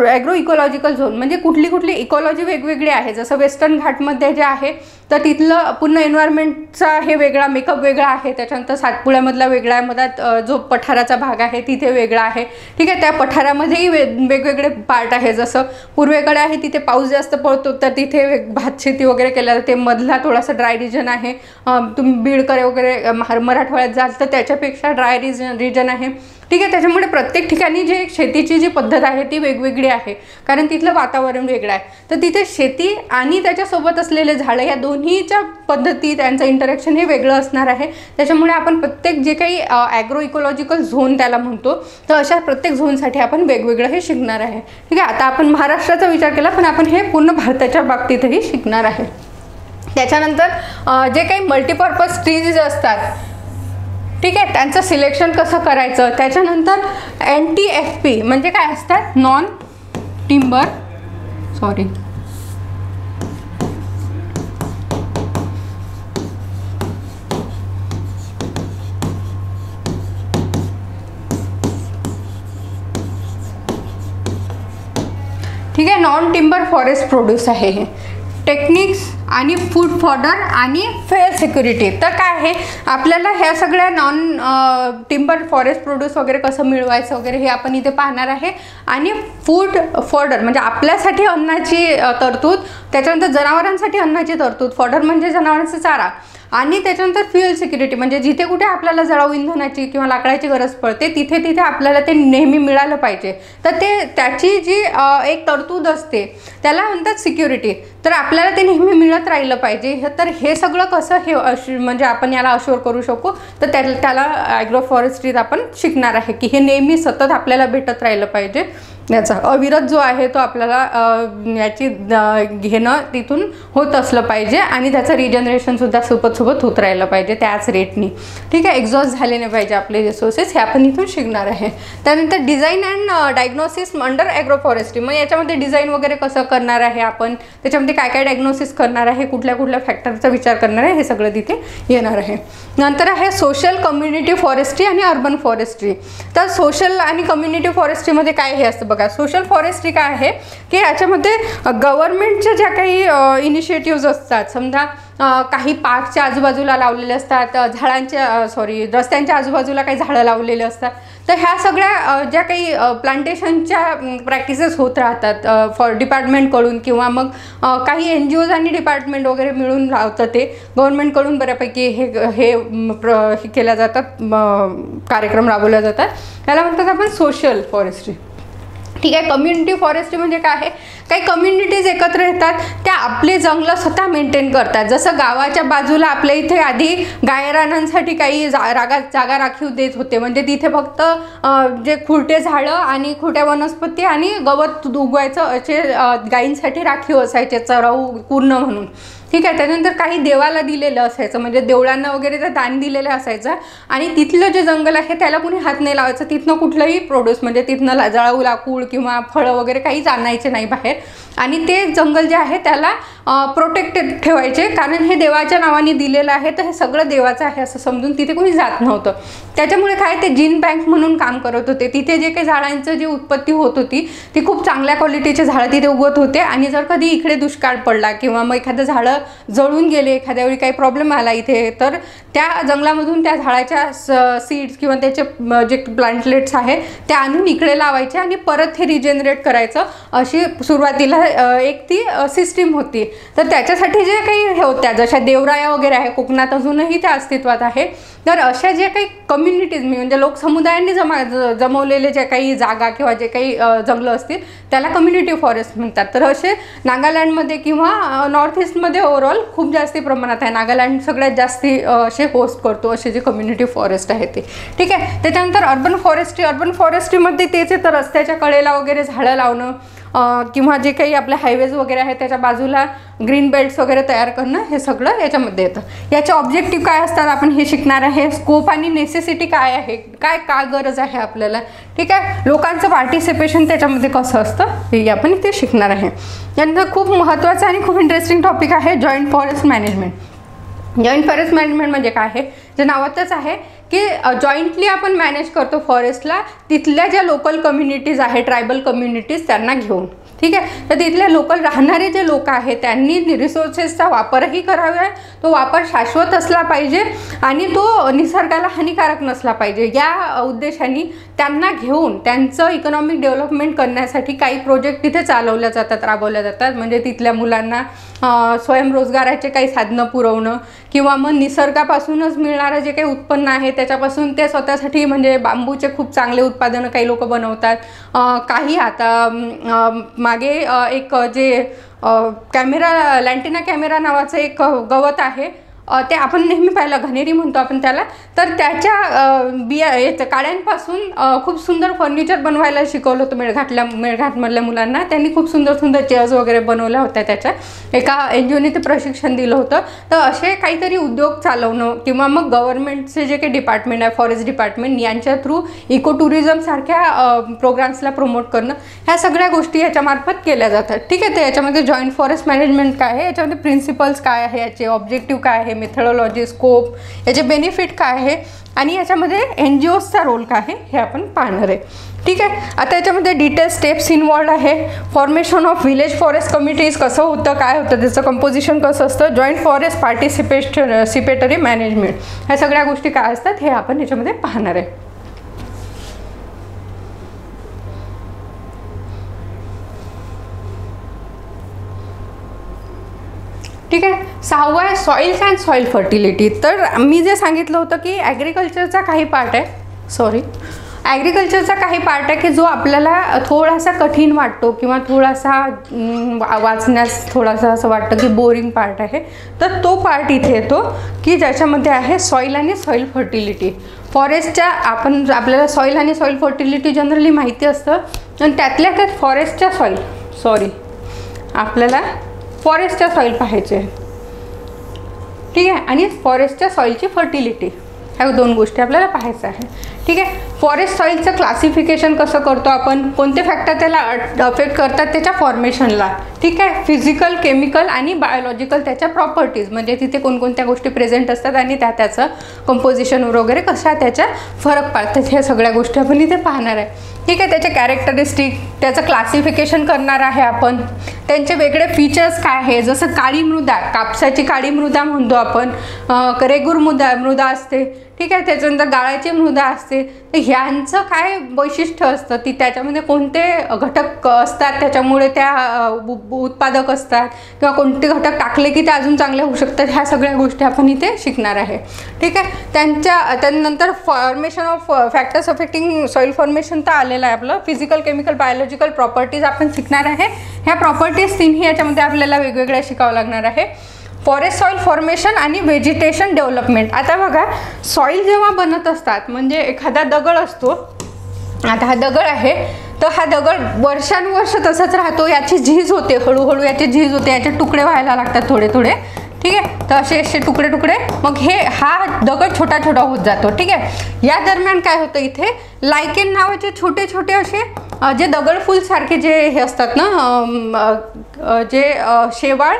ॲग्रो इकॉलॉजिकल झोन म्हणजे कुठली इकॉलॉजी वेगवेगळी आहे. जसं वेस्टर्न घाटमध्ये जे आहे तर तिथलं पूर्ण एन्व्हायरमेंटचा हे वेगळा मेकअप वेगळा आहे. त्याच्यानंतर सातपुड्यामधला वेगळा आहे, मधात जो पठाराचा भाग आहे तिथे वेगळा आहे. ठीक आहे. त्या पठारामध्येही वेगवेगळे पार्ट आहे. जसं पूर्वेकडे आहे तिथे पाऊस जास्त पडतो तर तिथे भात शेती वगैरे केल्या जाते. मधला थोडासा ड्राय रिजन आहे. तुम्ही बीडकडे वगैरे मराठवाड्यात जाल तर त्याच्यापेक्षा ड्राय रिजन आहे. ठीक आहे. त्याच्यामुळे प्रत्येक ठिकाणी जे शेतीची जी पद्धत आहे ती वेगवेगळी आहे कारण तिथलं वातावरण वेगळं आहे. तर तिथे शेती आणि त्याच्यासोबत असलेले झाडं या दोन्हीच्या पद्धती त्यांचं इंटरॅक्शन हे वेगळं असणार आहे. त्याच्यामुळे आपण प्रत्येक जे काही ॲग्रो इकॉलॉजिकल झोन त्याला म्हणतो तर अशा प्रत्येक झोनसाठी आपण वेगवेगळं हे शिकणार आहे. ठीक आहे. आता आपण महाराष्ट्राचा विचार केला पण आपण हे पूर्ण भारताच्या बाबतीतही शिकणार आहे. त्याच्यानंतर जे काही मल्टीपर्पज ट्रीज असतात ठीक आहे त्यांचं सिलेक्शन कसं करायचं. त्याच्यानंतर NTFP म्हणजे काय असतात नॉन टिम्बर ठीक आहे. नॉन टिम्बर फॉरेस्ट प्रोड्यूस आहे हे टेक्निक्स आणि फूड फॉडर आणि फेअर सिक्युरिटी. तर काय आहे आपल्याला ह्या सगळ्या नॉन टिम्बर फॉरेस्ट प्रोड्यूस वगैरे कसं मिळवायचं वगैरे हे आपण इथे पाहणार आहे. आणि फूड फॉडर म्हणजे आपल्यासाठी अन्नाची तरतूद, त्याच्यानंतर जनावरांसाठी अन्नाची तरतूद. फॉडर म्हणजे जनावरांचा चारा आणि त्याच्यानंतर फ्युएल सिक्युरिटी, म्हणजे जिथे कुठे आपल्याला जळाऊ इंधनाची किंवा लाकडाची गरज पडते तिथे आपल्याला ते नेहमी मिळालं पाहिजे. तर त्याची जी एक तरतूद असते त्याला म्हणतात सिक्युरिटी. तर आपल्याला ते नेहमी मिळत राहिलं पाहिजे. तर हे सगळं कसं हे म्हणजे आपण याला अश्योर करू शकू, तर त्याला ॲग्रो फॉरेस्ट्रीत आपण शिकणार आहे की हे नेहमी सतत आपल्याला भेटत राहिलं पाहिजे. याचा अविरत जो आहे तो आपल्याला याची घेणं तिथून होत असलं पाहिजे आणि त्याचं रिजनरेशनसुद्धा सोबत होत राहिलं पाहिजे त्याच रेटनी. ठीक आहे, एक्झॉस्ट झाले नाही पाहिजे आपले रिसोर्सेस, हे आपण इथून शिकणार आहे. त्यानंतर design and diagnosis under agro forestry. मग याच्यामध्ये डिझाईन वगैरे कसं करणार आहे आपण, त्याच्यामध्ये काय काय डायग्नोसिस करणार आहे, कुठल्या फॅक्टरचा विचार करणार आहे, हे सगळं तिथे येणार आहे. नंतर आहे सोशल कम्युनिटी फॉरेस्ट्री आणि अर्बन फॉरेस्ट्री. तर सोशल आणि कम्युनिटी फॉरेस्ट्रीमध्ये काय हे असतं बघा. सोशल फॉरेस्ट्री काय आहे की याच्यामध्ये गव्हर्नमेंटच्या ज्या काही इनिशिएटिव्ज असतात, समजा काही पार्कच्या आजूबाजूला लावलेले असतात, रस्त्यांच्या आजूबाजूला काही झाडं लावलेले असतात. तर ह्या सगळ्या ज्या काही प्लांटेशनच्या प्रॅक्टिसेस होत राहतात डिपार्टमेंटकडून किंवा मग काही NGOज आणि डिपार्टमेंट वगैरे मिळून लावतं, ते गव्हर्नमेंटकडून बऱ्यापैकी हे केल्या जातात, कार्यक्रम राबवले जातात. त्याला म्हणतात आपण सोशल फॉरेस्ट्री. ठीक आहे. कम्युनिटी फॉरेस्ट्री म्हणजे काय आहे, काही कम्युनिटीज एकत्र येतात, त्या आपले जंगलं स्वतः मेंटेन करतात. जसं गावाच्या बाजूला आपल्या इथे आधी गायरानांसाठी काही जागा राखीव देत होते, म्हणजे तिथे फक्त जे खुरटे झाडं आणि खोट्या वनस्पती आणि गवत उगवायचं असे गायींसाठी राखीव असायचे, चराऊ पूर्ण म्हणून. ठीक आहे. त्यानंतर काही देवाला दिलेलं असायचं, म्हणजे देवळांना वगैरे ते दान दिलेलं असायचं आणि तिथलं जे जंगल आहे त्याला कुणी हात नाही लावायचं. तिथनं कुठलंही प्रोड्यूस म्हणजे तिथनं जळाऊ लाकूड किंवा फळं वगैरे काहीच आणायचे नाही बाहेर आणि ते जंगल जे आहे त्याला प्रोटेक्टेड ठेवायचे, कारण हे देवाच्या नावाने दिलेलं आहे, तर हे सगळं देवाचं आहे असं समजून तिथे कोणी जात नव्हतं. त्याच्यामुळे काय ते जीन बँक म्हणून काम करत होते. तिथे जे काही झाडांचं जी उत्पत्ती होत होती ती खूप चांगल्या क्वालिटीचे झाडं तिथे उगवत होते आणि जर कधी इकडे दुष्काळ पडला किंवा मग एखादं झाडं जळून गेले, एखाद्या वेळी काही प्रॉब्लेम आला इथे, तर त्या जंगलामधून त्या झाडाच्या सीड्स किंवा त्याचे जे प्लांटलेट्स आहेत ते आणून इकडे लावायचे आणि परत हे रिजेनरेट करायचं, अशी सुरुवातीला एक ती सिस्टीम होती. तर त्याच्यासाठी जे काही हे होत्या, जशा देवराया वगैरे आहे कोकणात अजूनही त्या अस्तित्वात आहे. तर अशा जे काही कम्युनिटीज म्हणजे लोकसमुदायांनी जमवलेले जे काही जागा किंवा जे काही जंगलं असतील त्याला कम्युनिटी फॉरेस्ट म्हणतात. तर असे नागालँडमध्ये किंवा नॉर्थ ईस्टमध्ये ओव्हरऑल खूप जास्ती प्रमाणात आहे. नागालँड सगळ्यात जास्ती असे होस्ट करतो असे जे कम्युनिटी फॉरेस्ट आहे ते. ठीक आहे. त्याच्यानंतर अर्बन फॉरेस्ट्रीमध्ये तेच तर रस्त्याच्या कडेला वगैरे झाडं लावणं किंवा जे काही आपले हायवेज वगैरे आहेत त्याच्या बाजूला ग्रीन बेल्ट्स वगैरे तयार करणं, हे सगळं याच्यामध्ये येतं. याचे ऑब्जेक्टिव्ह काय असतात आपण हे शिकणार आहे. स्कोप आणि नेसेसिटी काय आहे, काय गरज आहे आपल्याला. ठीक आहे. लोकांचं पार्टिसिपेशन त्याच्यामध्ये कसं असतं हे आपण इथे शिकणार आहे. यानंतर खूप महत्त्वाचं आणि खूप इंटरेस्टिंग टॉपिक आहे joint forest management. Joint forest management म्हणजे काय आहे, जे नावातच आहे की जॉईंटली आपण मॅनेज करतो फॉरेस्टला तिथल्या ज्या लोकल कम्युनिटीज आहेत, ट्रायबल कम्युनिटीज, त्यांना घेऊन. ठीक आहे. तर तिथले लोकल राहणारे जे लोक आहेत त्यांनी रिसोर्सेसचा वापरही करावा, तो वापर शाश्वत असला पाहिजे आणि तो निसर्गाला हानिकारक नसला पाहिजे. या उद्देशाने त्यांना घेऊन त्यांचं इकॉनॉमिक डेव्हलपमेंट करण्यासाठी काही प्रोजेक्ट तिथे चालवल्या जातात, राबवल्या जातात. म्हणजे तिथल्या मुलांना स्वयंरोजगाराचे काही साधनं पुरवणं किंवा मग निसर्गापासूनच मिळणारं जे काही उत्पन्न आहे त्याच्यापासून ते स्वतःसाठी म्हणजे बांबूचे खूप चांगले उत्पादनं काही लोक बनवतात. काही आता मागे एक जे लँटिना कॅमेरा नावाचं एक गवत आहे, ते आपण नेहमी पाहिलं, घनेरी म्हणतो आपण त्याला. तर त्याच्या काड्यांपासून खूप सुंदर फर्निचर बनवायला शिकवलं होतं मेळघाटमधल्या मुलांना. त्यांनी खूप सुंदर चेअर्स वगैरे बनवल्या होत्या. त्याच्या एका NGOने ते प्रशिक्षण दिलं होतं. तर असे काहीतरी उद्योग चालवणं किंवा मग गव्हर्नमेंटचे जे काही डिपार्टमेंट आहे, फॉरेस्ट डिपार्टमेंट, यांच्या थ्रू इको टुरिझमसारख्या प्रोग्राम्सला प्रमोट करणं, ह्या सगळ्या गोष्टी याच्यामार्फत केल्या जातात. ठीक आहे. तर याच्यामध्ये जॉईंट फॉरेस्ट मॅनेजमेंट काय आहे, याच्यामध्ये प्रिन्सिपल्स काय आहे, याचे ऑब्जेक्टिव्ह काय आहे, मेथडॉलॉजी, स्कोप, याचे बेनिफिट काय आहे आणि याच्यामध्ये NGOजचा रोल काय आहे हे आपण पाहणार आहे. ठीक आहे. आता याच्यामध्ये डिटेल स्टेप्स इन्वॉल्ड आहे. Formation of village forest committees कसं होतं, काय होतं, त्याचं कंपोजिशन कसं असतं, जॉईंट फॉरेस्ट पार्टिसिपेटरी मॅनेजमेंट, ह्या सगळ्या गोष्टी काय असतात हे आपण याच्यामध्ये पाहणार आहे. ठीक आहे. 6वं आहे सॉइल्स अँड सॉईल फर्टिलिटी. तर मी जे सांगितलं होतं की ॲग्रिकल्चरचा काही पार्ट आहे, ॲग्रिकल्चरचा काही पार्ट आहे की जो आपल्याला थोडासा कठीण वाटतो किंवा थोडासा वाचण्यास थोडासा असं वाटतं की बोरिंग पार्ट आहे. तर तो पार्ट इथे येतो की ज्याच्यामध्ये आहे सॉईल आणि सॉईल फर्टिलिटी. फॉरेस्टच्या आपल्याला सॉईल आणि सॉईल फर्टिलिटी जनरली माहिती असतं, आणि त्यातल्या त्यात आपल्याला फॉरेस्टच्या सॉईल पाहायचे आहे, ठीक आहे. आणि फॉरेस्टच्या सॉईलची फर्टिलिटी, ह्या 2 गोष्टी आपल्याला पाहायचं आहे, ठीक आहे. फॉरेस्ट सॉईलचं क्लासिफिकेशन कसं करतो आपण, कोणते फॅक्टर त्याला अफेक्ट करतात त्याच्या फॉर्मेशनला, ठीक आहे. फिजिकल, केमिकल आणि बायोलॉजिकल त्याच्या प्रॉपर्टीज, म्हणजे तिथे कोणकोणत्या गोष्टी प्रेझेंट असतात आणि त्याचं कंपोजिशनवर वगैरे कशा त्याच्या फरक पाडतात, ह्या सगळ्या गोष्टी आपण इथे पाहणार आहे, ठीक आहे. त्याचे कॅरेक्टरिस्टिक, त्याचं क्लासिफिकेशन करणार आहे आपण. त्यांचे वेगळे फीचर्स काय आहे, जसं काळी मृदा, कापसाची काळी मृदा म्हणतो आपण, रेगूर मृदा असते, ठीक आहे. त्याच्यानंतर गाळाची मृदा असते. तर ह्यांचं काय वैशिष्ट्य असतं, ती त्याच्यामध्ये कोणते घटक असतात त्याच्यामुळे त्या उत्पादक असतात, किंवा कोणते घटक टाकले की ते अजून चांगले होऊ शकतात, ह्या सगळ्या गोष्टी आपण इथे शिकणार आहे, ठीक आहे. त्यानंतर formation of factors affecting soil formation तर आलेलं आहे आपलं. फिजिकल, केमिकल, बायोलॉजिकल प्रॉपर्टीज आपण शिकणार आहे. ह्या प्रॉपर्टीज 3ही याच्यामध्ये आपल्याला वेगवेगळ्या शिकावं लागणार आहे. फॉरेस्ट सॉईल फॉर्मेशन आणि व्हेजिटेशन डेव्हलपमेंट. आता बघा, सॉईल जेव्हा बनत असतात, म्हणजे एखादा दगड असतो, आता हा दगड आहे, तर हा दगड वर्षानुवर्ष तसंच राहतो, याची झीज होते, हळूहळू याची झीज होते, याचे तुकडे व्हायला लागतात थोडे थोडे, ठीक आहे. तर असे तुकडे, मग हा दगड छोटा होत जातो, ठीक आहे. या दरम्यान काय होतं, इथे लायकेन नावाचे छोटे असे जे दगडफूलसारखे जे हे असतात ना, जे शेवाळ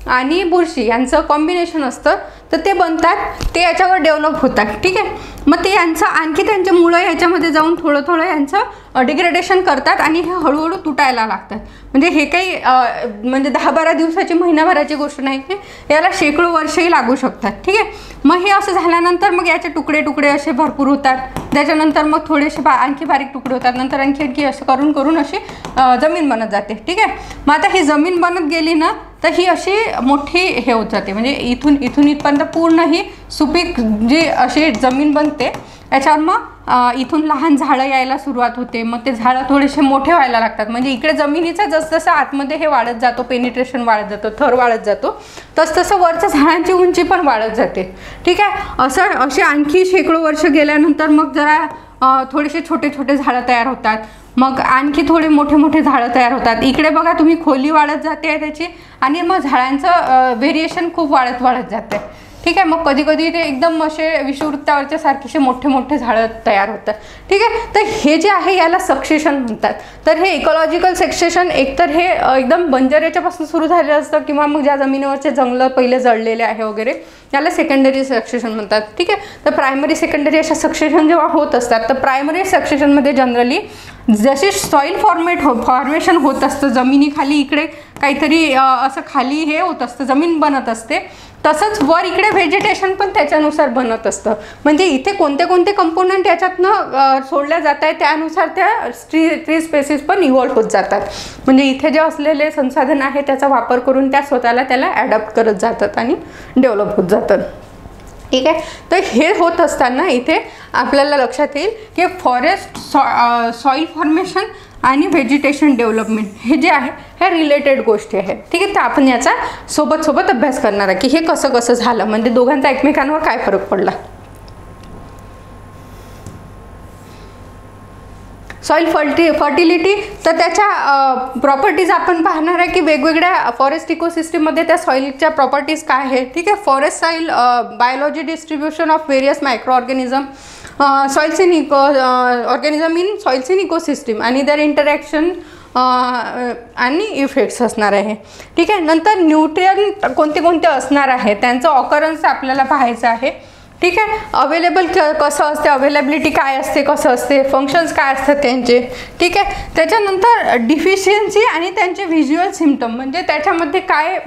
आणि बुरशी यांचं कॉम्बिनेशन असतं, तर ते बनतात, ते याच्यावर डेव्हलप होतात, ठीक आहे. मग ते यांचं आणखी त्यांचे मुळं याच्यामध्ये जाऊन थोडं यांचं डिग्रेडेशन करतात आणि हे हळूहळू तुटायला लागतात. म्हणजे हे काही म्हणजे 10-12 दिवसाची, महिनाभराची गोष्ट नाही, याला शेकडो वर्षही लागू शकतात, ठीक आहे. मग हे असं झाल्यानंतर मग याचे तुकडे असे भरपूर होतात. त्याच्यानंतर मग थोडेसे आणखी बारीक तुकडे होतात, नंतर आणखी असं करून अशी जमीन बनत जाते, ठीक आहे. मग आता ही जमीन बनत गेली ना, तर ही अशी मोठी हे होत जाते, म्हणजे इथून इथपर्यंत पूर्ण ही सुपीक जी अशी जमीन बनते. याच्यावर मग इथून लहान झाडं यायला सुरुवात होते. मग ते झाडं थोडेसे मोठे व्हायला लागतात, म्हणजे इकडे जमिनीचं जसजसं आतमध्ये हे वाढत जातो, पेनिट्रेशन वाढत जातं, थर वाढत जातो, तसतसं वरच्या झाडांची उंची पण वाढत जाते, ठीक आहे. असे आणखी शेकडो वर्ष गेल्यानंतर मग जरा थोडेसे छोटे झाडं तयार होतात, मग आणखी थोडे मोठे झाडं तयार होतात. इकडे बघा तुम्ही, खोली वाढत जाते त्याची, आणि मग झाडांचं व्हेरिएशन खूप वाढत जाते, ठीक आहे. मग कधी ते एकदम असे विषुववृत्तावरच्या सारखेसे मोठे झाडं तयार होतात, ठीक आहे. तर हे जे आहे याला सक्सेशन म्हणतात. तर हे इकॉलॉजिकल सक्सेशन एकतर हे एकदम बंजर याच्यापासून सुरू झालेलं असतं, किंवा मग ज्या जमिनीवरचे जंगलं पहिले जळलेले आहे वगैरे, याला सेकंडरी सक्सेशन म्हणतात, ठीक आहे. तर प्रायमरी, सेकंडरी अशा सक्सेशन जेव्हा होत असतात, तर प्रायमरी सक्सेशनमध्ये जनरली जसे सॉईल फॉर्मेशन होत असतं, जमिनीखाली इकडे काहीतरी असं खाली हे होत असतं, जमीन बनत असते, तसंच वर इकडे व्हेजिटेशन पण त्याच्यानुसार बनत असतं. म्हणजे इथे कोणते कंपोनंट याच्यातनं सोडल्या जात आहे, त्यानुसार त्या ट्री स्पेसिस पण इव्हॉल्व होत जातात. म्हणजे इथे जे असलेले संसाधन आहे त्याचा वापर करून त्या त्याला ॲडॉप्ट करत जातात आणि डेव्हलप होत जातात, ठीक आहे. तर हे होत असताना इथे आपल्याला लक्षात येईल की फॉरेस्ट सॉईल फॉर्मेशन आणि व्हेजिटेशन डेव्हलपमेंट हे जे आहे ह्या रिलेटेड गोष्टी आहेत, ठीक आहे. तर आपण याचा सोबत अभ्यास करणार आहे की हे कसं झालं, म्हणजे दोघांचा एकमेकांवर काय फरक पडला. सॉईल फर्टिलिटी, तर त्याच्या प्रॉपर्टीज आपण पाहणार आहे की वेगवेगळ्या फॉरेस्ट इकोसिस्टममध्ये त्या सॉईलच्या प्रॉपर्टीज काय आहेत, ठीक आहे. Forest soil biology distribution of various micro organism, soils in organism in soils in ecosystem आणि दर इंटरॅक्शन आणि इफेक्ट्स असणार आहे, ठीक आहे. नंतर न्यूट्रियन कोणते असणार आहे, त्यांचं ऑकरन्स आपल्याला पाहायचं आहे, ठीक आहे. अवेलेबल कसं असते, अवेलेबिलिटी काय असते, कसं असते, फंक्शन्स काय असतात त्यांचे, ठीक आहे. त्याच्यानंतर डिफिशियन्सी आणि त्यांचे व्हिज्युअल सिम्पटम, म्हणजे त्याच्यामध्ये काय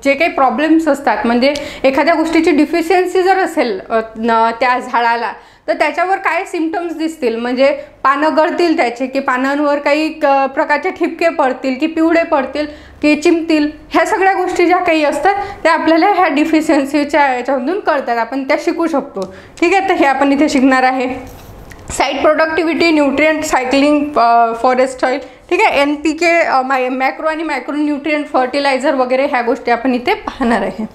जे काही प्रॉब्लेम्स असतात, म्हणजे एखाद्या गोष्टीची डिफिशियन्सी जर असेल त्या झाडाला, तर त्याच्यावर काय सिम्पटम्स दिसतील, म्हणजे पानं गळतील त्याचे, की पानांवर काही प्रकारचे ठिपके पडतील, की पिवळे पडतील, की चिमतील, ह्या सगळ्या गोष्टी ज्या काही असतात त्या आपल्याला ह्या डिफिशियन्सीच्या याच्यामधून कळतात, आपण त्या शिकू शकतो. ठीक आहे, तर हे आपण इथे शिकणार आहे. Site productivity, nutrient cycling, forest oil, ठीक आहे, NPK, मॅक्रो आणि मायक्रो न्यूट्रिएंट फर्टिलायझर वगैरे ह्या गोष्टी आपण इथे पाहणार आहे.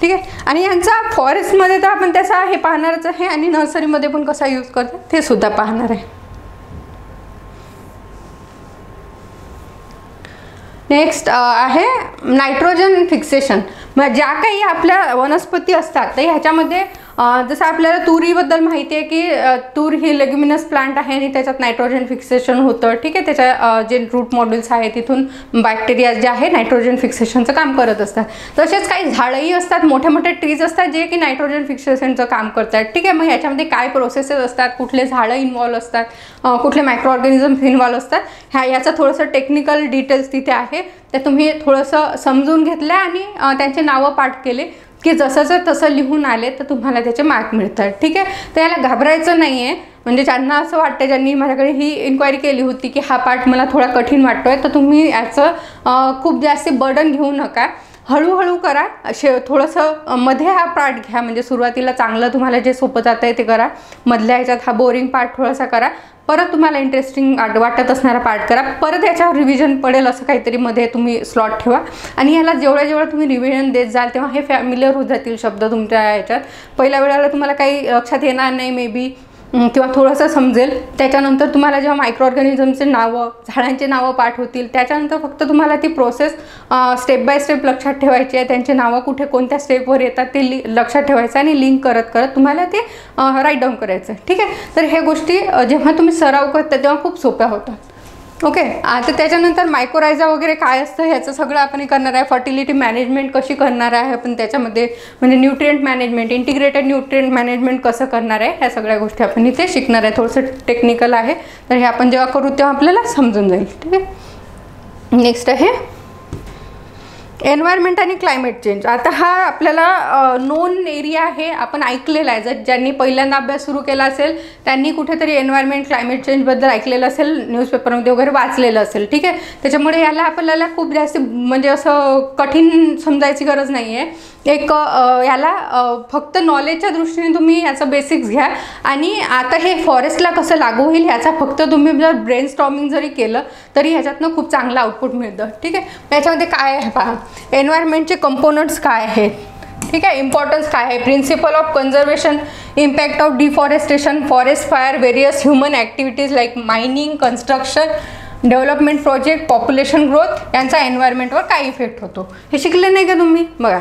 ठीक आहे, आणि यांचा फॉरेस्टमध्ये तर आपण त्याचा हे पाहणारच आहे आणि नर्सरीमध्ये पण कसा यूज करतात ते सुद्धा पाहणार आहे. नेक्स्ट आहे नायट्रोजन फिक्सेशन. मग ज्या काही आपल्या वनस्पती असतात तर ह्याच्यामध्ये जसं आपल्याला तुरीबद्दल माहिती आहे की तूर ही लेग्युमिनस प्लांट आहे आणि त्याच्यात नायट्रोजन फिक्सेशन होतं. ठीक आहे, त्याच्या जे रूट मॉड्यूल्स आहे तिथून बॅक्टेरिया जे आहे नायट्रोजन फिक्सेशनचं काम करत असतात. तसेच काही झाडंही असतात, मोठे मोठे ट्रीज असतात जे की नायट्रोजन फिक्सेशनचं काम करतात. ठीक आहे, मग ह्याच्यामध्ये काय प्रोसेसेस असतात, कुठले झाडं इन्व्हॉल्व असतात, कुठले मायक्रो ऑर्गॅनिझम्स इन्व्हॉल्व असतात, याचं थोडंसं टेक्निकल डिटेल्स तिथे आहे, ते तुम्ही थोडंसं समजून घेतलं आणि त्यांचे नावं पाठ केले की जसं तसं लिहून आले तर तुम्हाला त्याचे मार्क मिळतात. ठीक आहे, तर याला घाबरायचं नाही आहे. म्हणजे ज्यांना असं वाटतं, ज्यांनी माझ्याकडे ही इन्क्वायरी केली होती की हा पार्ट मला थोडा कठीण वाटतोय, तर तुम्ही याचं खूप जास्त बर्डन घेऊ नका, हळूहळू करा. थोडंसं मध्ये हा पार्ट घ्या, म्हणजे सुरुवातीला चांगलं तुम्हाला जे सोपं जातं आहे ते करा, मधल्या ह्याच्यात हा बोरिंग पार्ट थोडासा करा, परत तुम्हाला इंटरेस्टिंग वाटत असणारा पार्ट करा, परत याच्यावर रिव्हिजन पडेल असं काहीतरी मध्ये तुम्ही स्लॉट ठेवा. आणि याला जेवढ्या तुम्ही रिव्हिजन देत जाल तेव्हा हे फॅमिलियर होत जातील शब्द तुमच्या याच्यात. पहिल्या वेळेला तुम्हाला काही लक्षात येणार नाही मे बी, किंवा थोडंसं समजेल. त्याच्यानंतर तुम्हाला जेव्हा मायक्रो ऑर्गॅनिझमचे नावं, झाडांचे नावं पाठ होतील, त्याच्यानंतर फक्त तुम्हाला ती प्रोसेस स्टेप बाय स्टेप लक्षात ठेवायची आहे. त्यांचे नावं कुठे कोणत्या स्टेपवर येतात ते लक्षात ठेवायचं आणि लिंक करत करत तुम्हाला ते राईट डाऊन करायचं. ठीक आहे, तर ह्या गोष्टी जेव्हा तुम्ही सराव करता तेव्हा खूप सोप्या होतात. ओके, आता त्याच्यानंतर मायक्रोरायझा वगैरे काय असतं ह्याचं सगळं आपण करणार आहे. फर्टिलिटी मॅनेजमेंट कशी करणार आहे आपण त्याच्यामध्ये, म्हणजे nutrient management, integrated nutrient management कसं करणार आहे, ह्या सगळ्या गोष्टी आपण इथे शिकणार आहे. थोडंसं टेक्निकल आहे, तर हे आपण जेव्हा करू तेव्हा आपल्याला समजून जाईल. ठीक आहे, नेक्स्ट आहे एन्व्हायरमेंट आणि क्लायमेट चेंज. आता हा आपल्याला नोन एरिया आहे, आपण ऐकलेला आहे. जर ज्यांनी पहिल्यांदा अभ्यास सुरू केला असेल त्यांनी कुठेतरी एन्व्हायरमेंट क्लायमेट चेंजबद्दल ऐकलेलं असेल, न्यूजपेपरमध्ये वगैरे वाचलेलं असेल. ठीक आहे, त्याच्यामुळे याला आपल्याला खूप जास्त म्हणजे असं कठीण समजायची गरज नाही आहे. एक याला फक्त नॉलेजच्या दृष्टीने तुम्ही याचं बेसिक्स घ्या आणि आता हे फॉरेस्टला कसं लागू होईल ह्याचा फक्त तुम्ही जर ब्रेन स्टॉर्मिंग जरी केलं तरी ह्याच्यातनं खूप चांगलं आउटपुट मिळतं. ठीक आहे, याच्यामध्ये काय आहे पहा, एन्व्हायरमेंटचे कंपोनंट्स काय आहेत, ठीक आहे, इम्पॉर्टन्स काय आहे, principle of conservation, impact of deforestation, forest fire, various human activities like mining, construction, development project, population growth यांचा एन्व्हायरमेंटवर काय इफेक्ट होतो हे शिकले नाही का तुम्ही? बघा,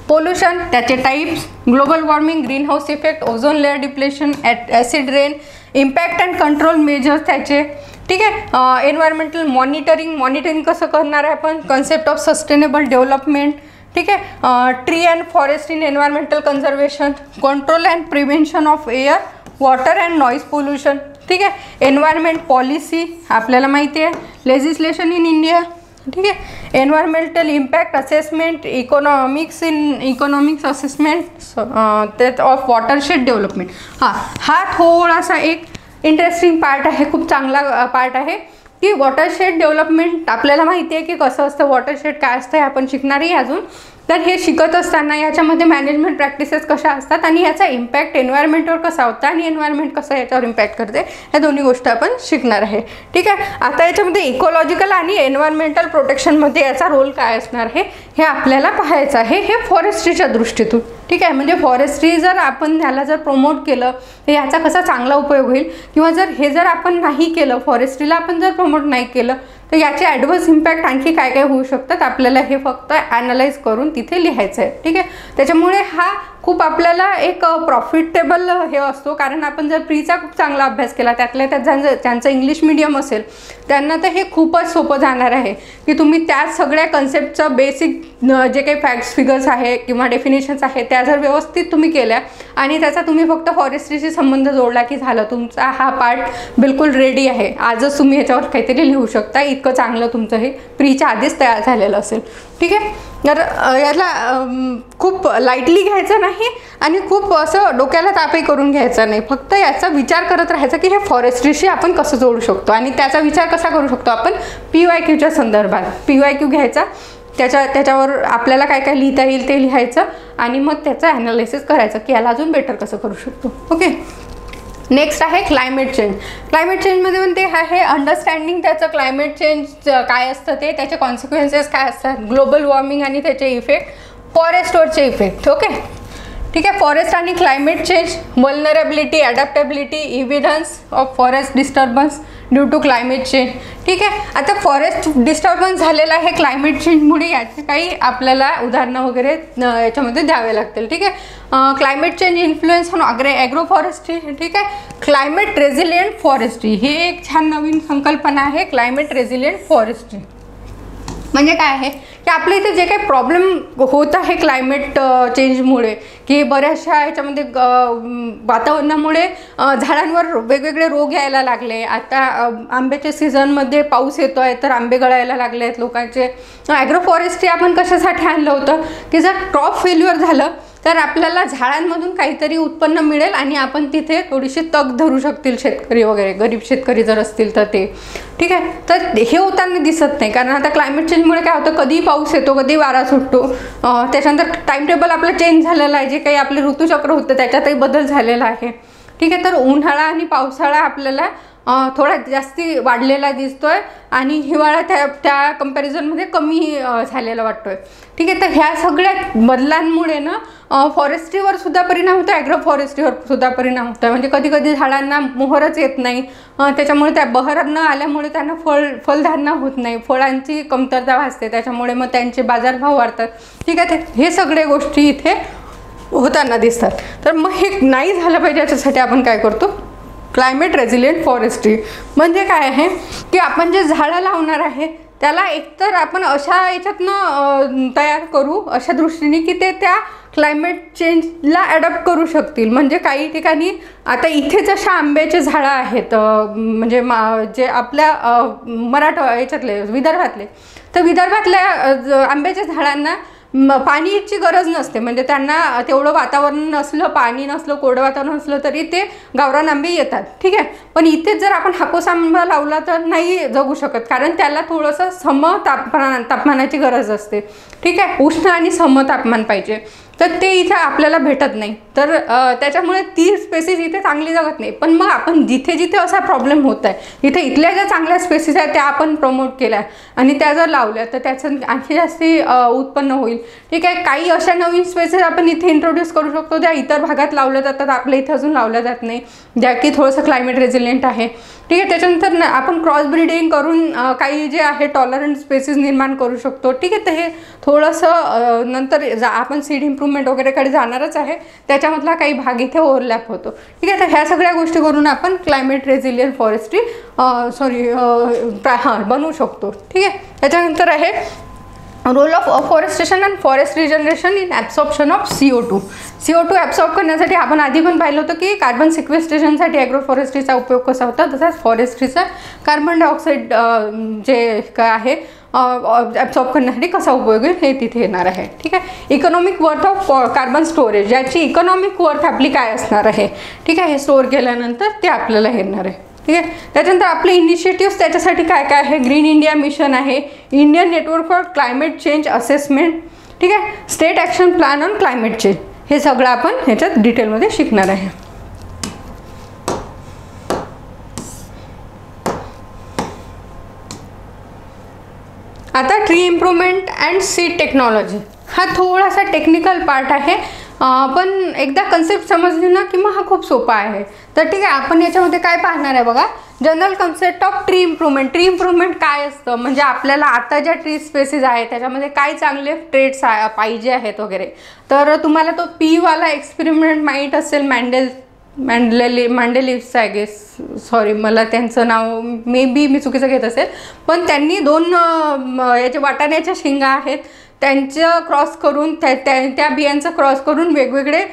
पोल्युशन, त्याचे types, global warming, green house effect, ozone layer depletion, acid rain, impact and control measures त्याचे. ठीक आहे, एन्व्हायरमेंटल मॉनिटरिंग कसं करणार आहे आपण, कन्सेप्ट ऑफ सस्टेनेबल डेव्हलपमेंट. ठीक आहे, tree and forest in environmental conservation, control and prevention of air, water and noise pollution. ठीक आहे, एन्व्हायरमेंट पॉलिसी आपल्याला माहिती आहे, लेजिस्लेशन इन इंडिया. ठीक आहे, environmental impact assessment, economics assessment त्यात ऑफ वॉटरशेड डेव्हलपमेंट. हा थोडासा एक इंटरेस्टिंग पार्ट आहे, खूप चांगला पार्ट आहे की वॉटरशेड डेव्हलपमेंट. आपल्याला माहिती आहे की कसं असतं वॉटरशेड, काय असतं हे आपण शिकणारही अजून. तर हे शिकत असताना याच्यामध्ये मॅनेजमेंट प्रॅक्टिसेस कशा असतात आणि याचा इम्पॅक्ट एन्व्हायरमेंटवर कसा होता आणि एन्व्हायरमेंट कसं याच्यावर इम्पॅक्ट करते, ह्या दोन्ही गोष्टी आपण शिकणार आहे. ठीक आहे, आता याच्यामध्ये इकॉलॉजिकल आणि एन्व्हायरमेंटल प्रोटेक्शनमध्ये याचा रोल काय असणार आहे हे आपल्याला पाहायचं आहे, हे फॉरेस्ट्रीच्या दृष्टीतून. ठीक आहे, म्हणजे फॉरेस्ट्री जर आपण ह्याला जर प्रमोट केलं तर याचा कसा चांगला उपयोग होईल, किंवा जर आपण नाही केलं, फॉरेस्ट्रीला आपण जर प्रमोट नाही केलं तर याचे ॲडव्हर्स इम्पॅक्ट आणखी काय काय होऊ शकतात आपल्याला हे फक्त ॲनालाइज करून तिथे लिहायचं आहे. ठीक आहे, त्याच्यामुळे हा खूप आपल्याला एक प्रॉफिटेबल हे असतो, कारण आपण जर प्रीचा खूप चांगला अभ्यास केला, त्यातल्या त्यात ज्यांचं इंग्लिश मीडियम असेल त्यांना तर हे खूपच सोपं जाणार आहे की तुम्ही त्या सगळ्या कन्सेप्टचं बेसिक जे काही फॅक्ट्स फिगर्स आहे किंवा डेफिनेशन्स आहेत त्या जर व्यवस्थित तुम्ही केल्या आणि त्याचा तुम्ही फक्त फॉरेस्ट्रीशी संबंध जोडला की झालं, तुमचा हा पार्ट बिलकुल रेडी आहे. आजच तुम्ही ह्याच्यावर काहीतरी लिहू शकता, इतकं चांगलं तुमचं हे प्रीच्या आधीच तयार झालेलं असेल. ठीक आहे, तर याला खूप लाईटली घ्यायचं नाही आणि खूप असं डोक्याला तापही करून घ्यायचा नाही. फक्त याचा विचार करत राहायचा की हे फॉरेस्ट्रीशी आपण कसं जोडू शकतो आणि त्याचा विचार कसा करू शकतो आपण PYQच्या संदर्भात. PYQ घ्यायचा, त्याच्यावर आपल्याला काय काय लिहिता येईल ते लिहायचं आणि मग त्याचं ॲनालिसिस करायचं की याला अजून बेटर कसं करू शकतो. ओके, नेक्स्ट आहे क्लायमेट चेंज. क्लायमेट चेंजमध्ये पण ते आहे अंडरस्टँडिंग त्याचं क्लायमेट चेंज काय असतं ते, त्याचे कॉन्सिक्वेन्सेस काय असतात, ग्लोबल वॉर्मिंग आणि त्याचे इफेक्ट, फॉरेस्टवरचे इफेक्ट. ओके, ठीक आहे. फॉरेस्ट आणि climate change, vulnerability, adaptability, evidence of forest disturbance due to climate change. ठीक आहे, आता फॉरेस्ट डिस्टर्बन्स झालेलं आहे क्लायमेट चेंजमुळे, याचे काही आपल्याला उदाहरणं वगैरे याच्यामध्ये द्यावे लागतील. ठीक आहे, climate change influence on agro forestry. ठीक आहे, क्लायमेट रेझिलियंट फॉरेस्ट्री ही एक छान नवीन संकल्पना आहे. क्लायमेट रेझिलियंट फॉरेस्ट्री म्हणजे काय आहे की आपल्या इथे जे काही प्रॉब्लेम होत आहे क्लायमेट चेंजमुळे, की बऱ्याचशा याच्यामध्ये वातावरणामुळे झाडांवर वेगवेगळे रोग यायला लागले. आता आंब्याच्या सीझनमध्ये पाऊस येतो आहे तर आंबे गळायला लागले आहेत लोकांचे. ॲग्रो फॉरेस्ट्री आपण कशासाठी आणलं होतं की जर क्रॉप फेल्युअर झालं तर आपल्याला झाडांमधून काहीतरी उत्पन्न मिळेल आणि आपण तिथे थोडीशी तग धरू शकतील शेतकरी वगैरे, गरीब शेतकरी जर असतील तर ते. ठीक आहे, तर हे होताना दिसत नाही कारण आता क्लायमेट चेंजमुळे काय होतं, कधी पाऊस येतो कधी वारा सुटतो. त्याच्यानंतर टाईमटेबल आपलं चेंज झालेलं आहे, जे काही आपले ऋतुचक्र होतं त्याच्यातही बदल झालेला आहे. ठीक आहे, तर उन्हाळा आणि पावसाळा आपल्याला थोडा जास्ती वाढलेला दिसतोय आणि हिवाळा त्या कंपॅरिझनमध्ये कमी झालेला वाटतोय. ठीक आहे, तर ह्या सगळ्या बदलांमुळे ना फॉरेस्ट्रीवर सुद्धा परिणाम होतो, ॲग्रो फॉरेस्ट्रीवर सुद्धा परिणाम होतो. म्हणजे कधी कधी झाडांना मोहरच येत नाही, त्याच्यामुळे त्या बहर न आल्यामुळे त्यांना फलधारणा होत नाही, फळांची कमतरता भासते, त्याच्यामुळे मग त्यांचे बाजारभाव वाढतात. ठीक आहे, हे सगळे गोष्टी इथे होताना दिसतात. तर मग हे नाही झालं पाहिजे याच्यासाठी आपण काय करतो, क्लायमेट रेझिलियंट फॉरेस्ट्री म्हणजे काय आहे की आपण जे झाडं लावणार आहे त्याला एकतर आपण अशा याच्यातनं तयार करू अशा दृष्टीने की ते त्या क्लायमेट चेंजला ॲडॉप्ट करू शकतील. म्हणजे काही ठिकाणी आता इथे जशा आंब्याचे झाडं आहेत, म्हणजे जे आपल्या मराठा याच्यातले विदर्भातले, तर विदर्भातल्या आंब्याच्या झाडांना पाणीची गरज नसते. म्हणजे त्यांना तेवढं वातावरण नसलं, पाणी नसलं, कोरडं वातावरण नसलं तरी ते गावरान आंबे येतात. ठीक आहे, पण इथेच जर आपण हापूस आंबा लावला तर नाही जगू शकत कारण त्याला थोडंसं तापमानाची गरज असते. ठीक आहे, उष्ण आणि सम तापमान पाहिजे, तर ते इथे आपल्याला भेटत नाही. तर त्याच्यामुळे ती स्पेसिस इथे चांगली जगत नाही. पण मग आपण जिथे जिथे असा प्रॉब्लेम होत आहे तिथे इथल्या ज्या चांगल्या स्पेसिस आहेत त्या आपण प्रमोट केल्या आणि त्या जर लावल्या तर त्याचं आणखी जास्ती उत्पन्न होईल. ठीक आहे, काही अशा नवीन स्पेसिस आपण इथे इंट्रोड्यूस करू शकतो ज्या इतर भागात लावल्या जातात, आपल्या इथे अजून लावल्या जात नाही, ज्या की थोडंसं क्लायमेट रेझिलियंट आहे. ठीक आहे, त्याच्यानंतर आपण क्रॉस ब्रीडिंग करून काही जे आहे टॉलरंट स्पेसिस निर्माण करू शकतो. ठीक आहे, तर हे थोडंसं नंतर आपण सीड इम्प्रूव्हमेंट वगैरेकडे जाणारच आहे, त्याच्यामधला काही भाग इथे ओव्हरलॅप होतो. ठीक आहे, तर ह्या सगळ्या गोष्टी करून आपण क्लायमेट रेझिलियंट फॉरेस्ट्री बनवू शकतो. ठीक आहे, त्याच्यानंतर आहे role of afforestation and forest regeneration in absorption of CO2. CO2 absorb करण्यासाठी आपण आधी पण पाहिलं होतं की कार्बन सिक्वेस्ट्रेशनसाठी ॲग्रो फॉरेस्ट्रीचा उपयोग कसा होता, तसाच फॉरेस्ट्रीचा कार्बन डायऑक्साईड जे काय आहे ॲब्सॉर्ब करण्यासाठी कसा उपयोग आहे हे तिथे येणार आहे. ठीक आहे, economic worth of carbon storage, याची इकॉनॉमिक वर्थ आपली काय असणार आहे. ठीक आहे, हे स्टोअर केल्यानंतर ते आपल्याला येणार आहे. ठीक आहे, त्याच्यानंतर आपले इनिशिएटिव्स त्याच्यासाठी काय काय आहे, ग्रीन इंडिया मिशन आहे, Indian network for climate change assessment. ठीक आहे, state action plan on climate change, हे सगळं आपण ह्याच्यात डिटेलमध्ये शिकणार आहे. आता tree improvement and seed technology हा थोडासा टेक्निकल पार्ट आहे, पण एकदा कन्सेप्ट समजली ना की मग हा खूप सोपा आहे. तर ठीक आहे, आपण याच्यामध्ये काय पाहणार आहे बघा, general concept of tree improvement. Tree improvement काय असतं, म्हणजे आपल्याला आता ज्या ट्री स्पेसिस आहेत त्याच्यामध्ये काय चांगले ट्रेट्स पाहिजे आहेत वगैरे. तर तुम्हाला तो वाला एक्सपेरिमेंट माहीत असेल, मॅन्डेलिव्हचा आय गेस, सॉरी मला त्यांचं नाव मे बी मी चुकीचं घेत असेल, पण त्यांनी 2 याचे वाटाण्याच्या शेंगा आहेत त्यांचं क्रॉस करून त्या बियांचं क्रॉस करून वेगवेगळे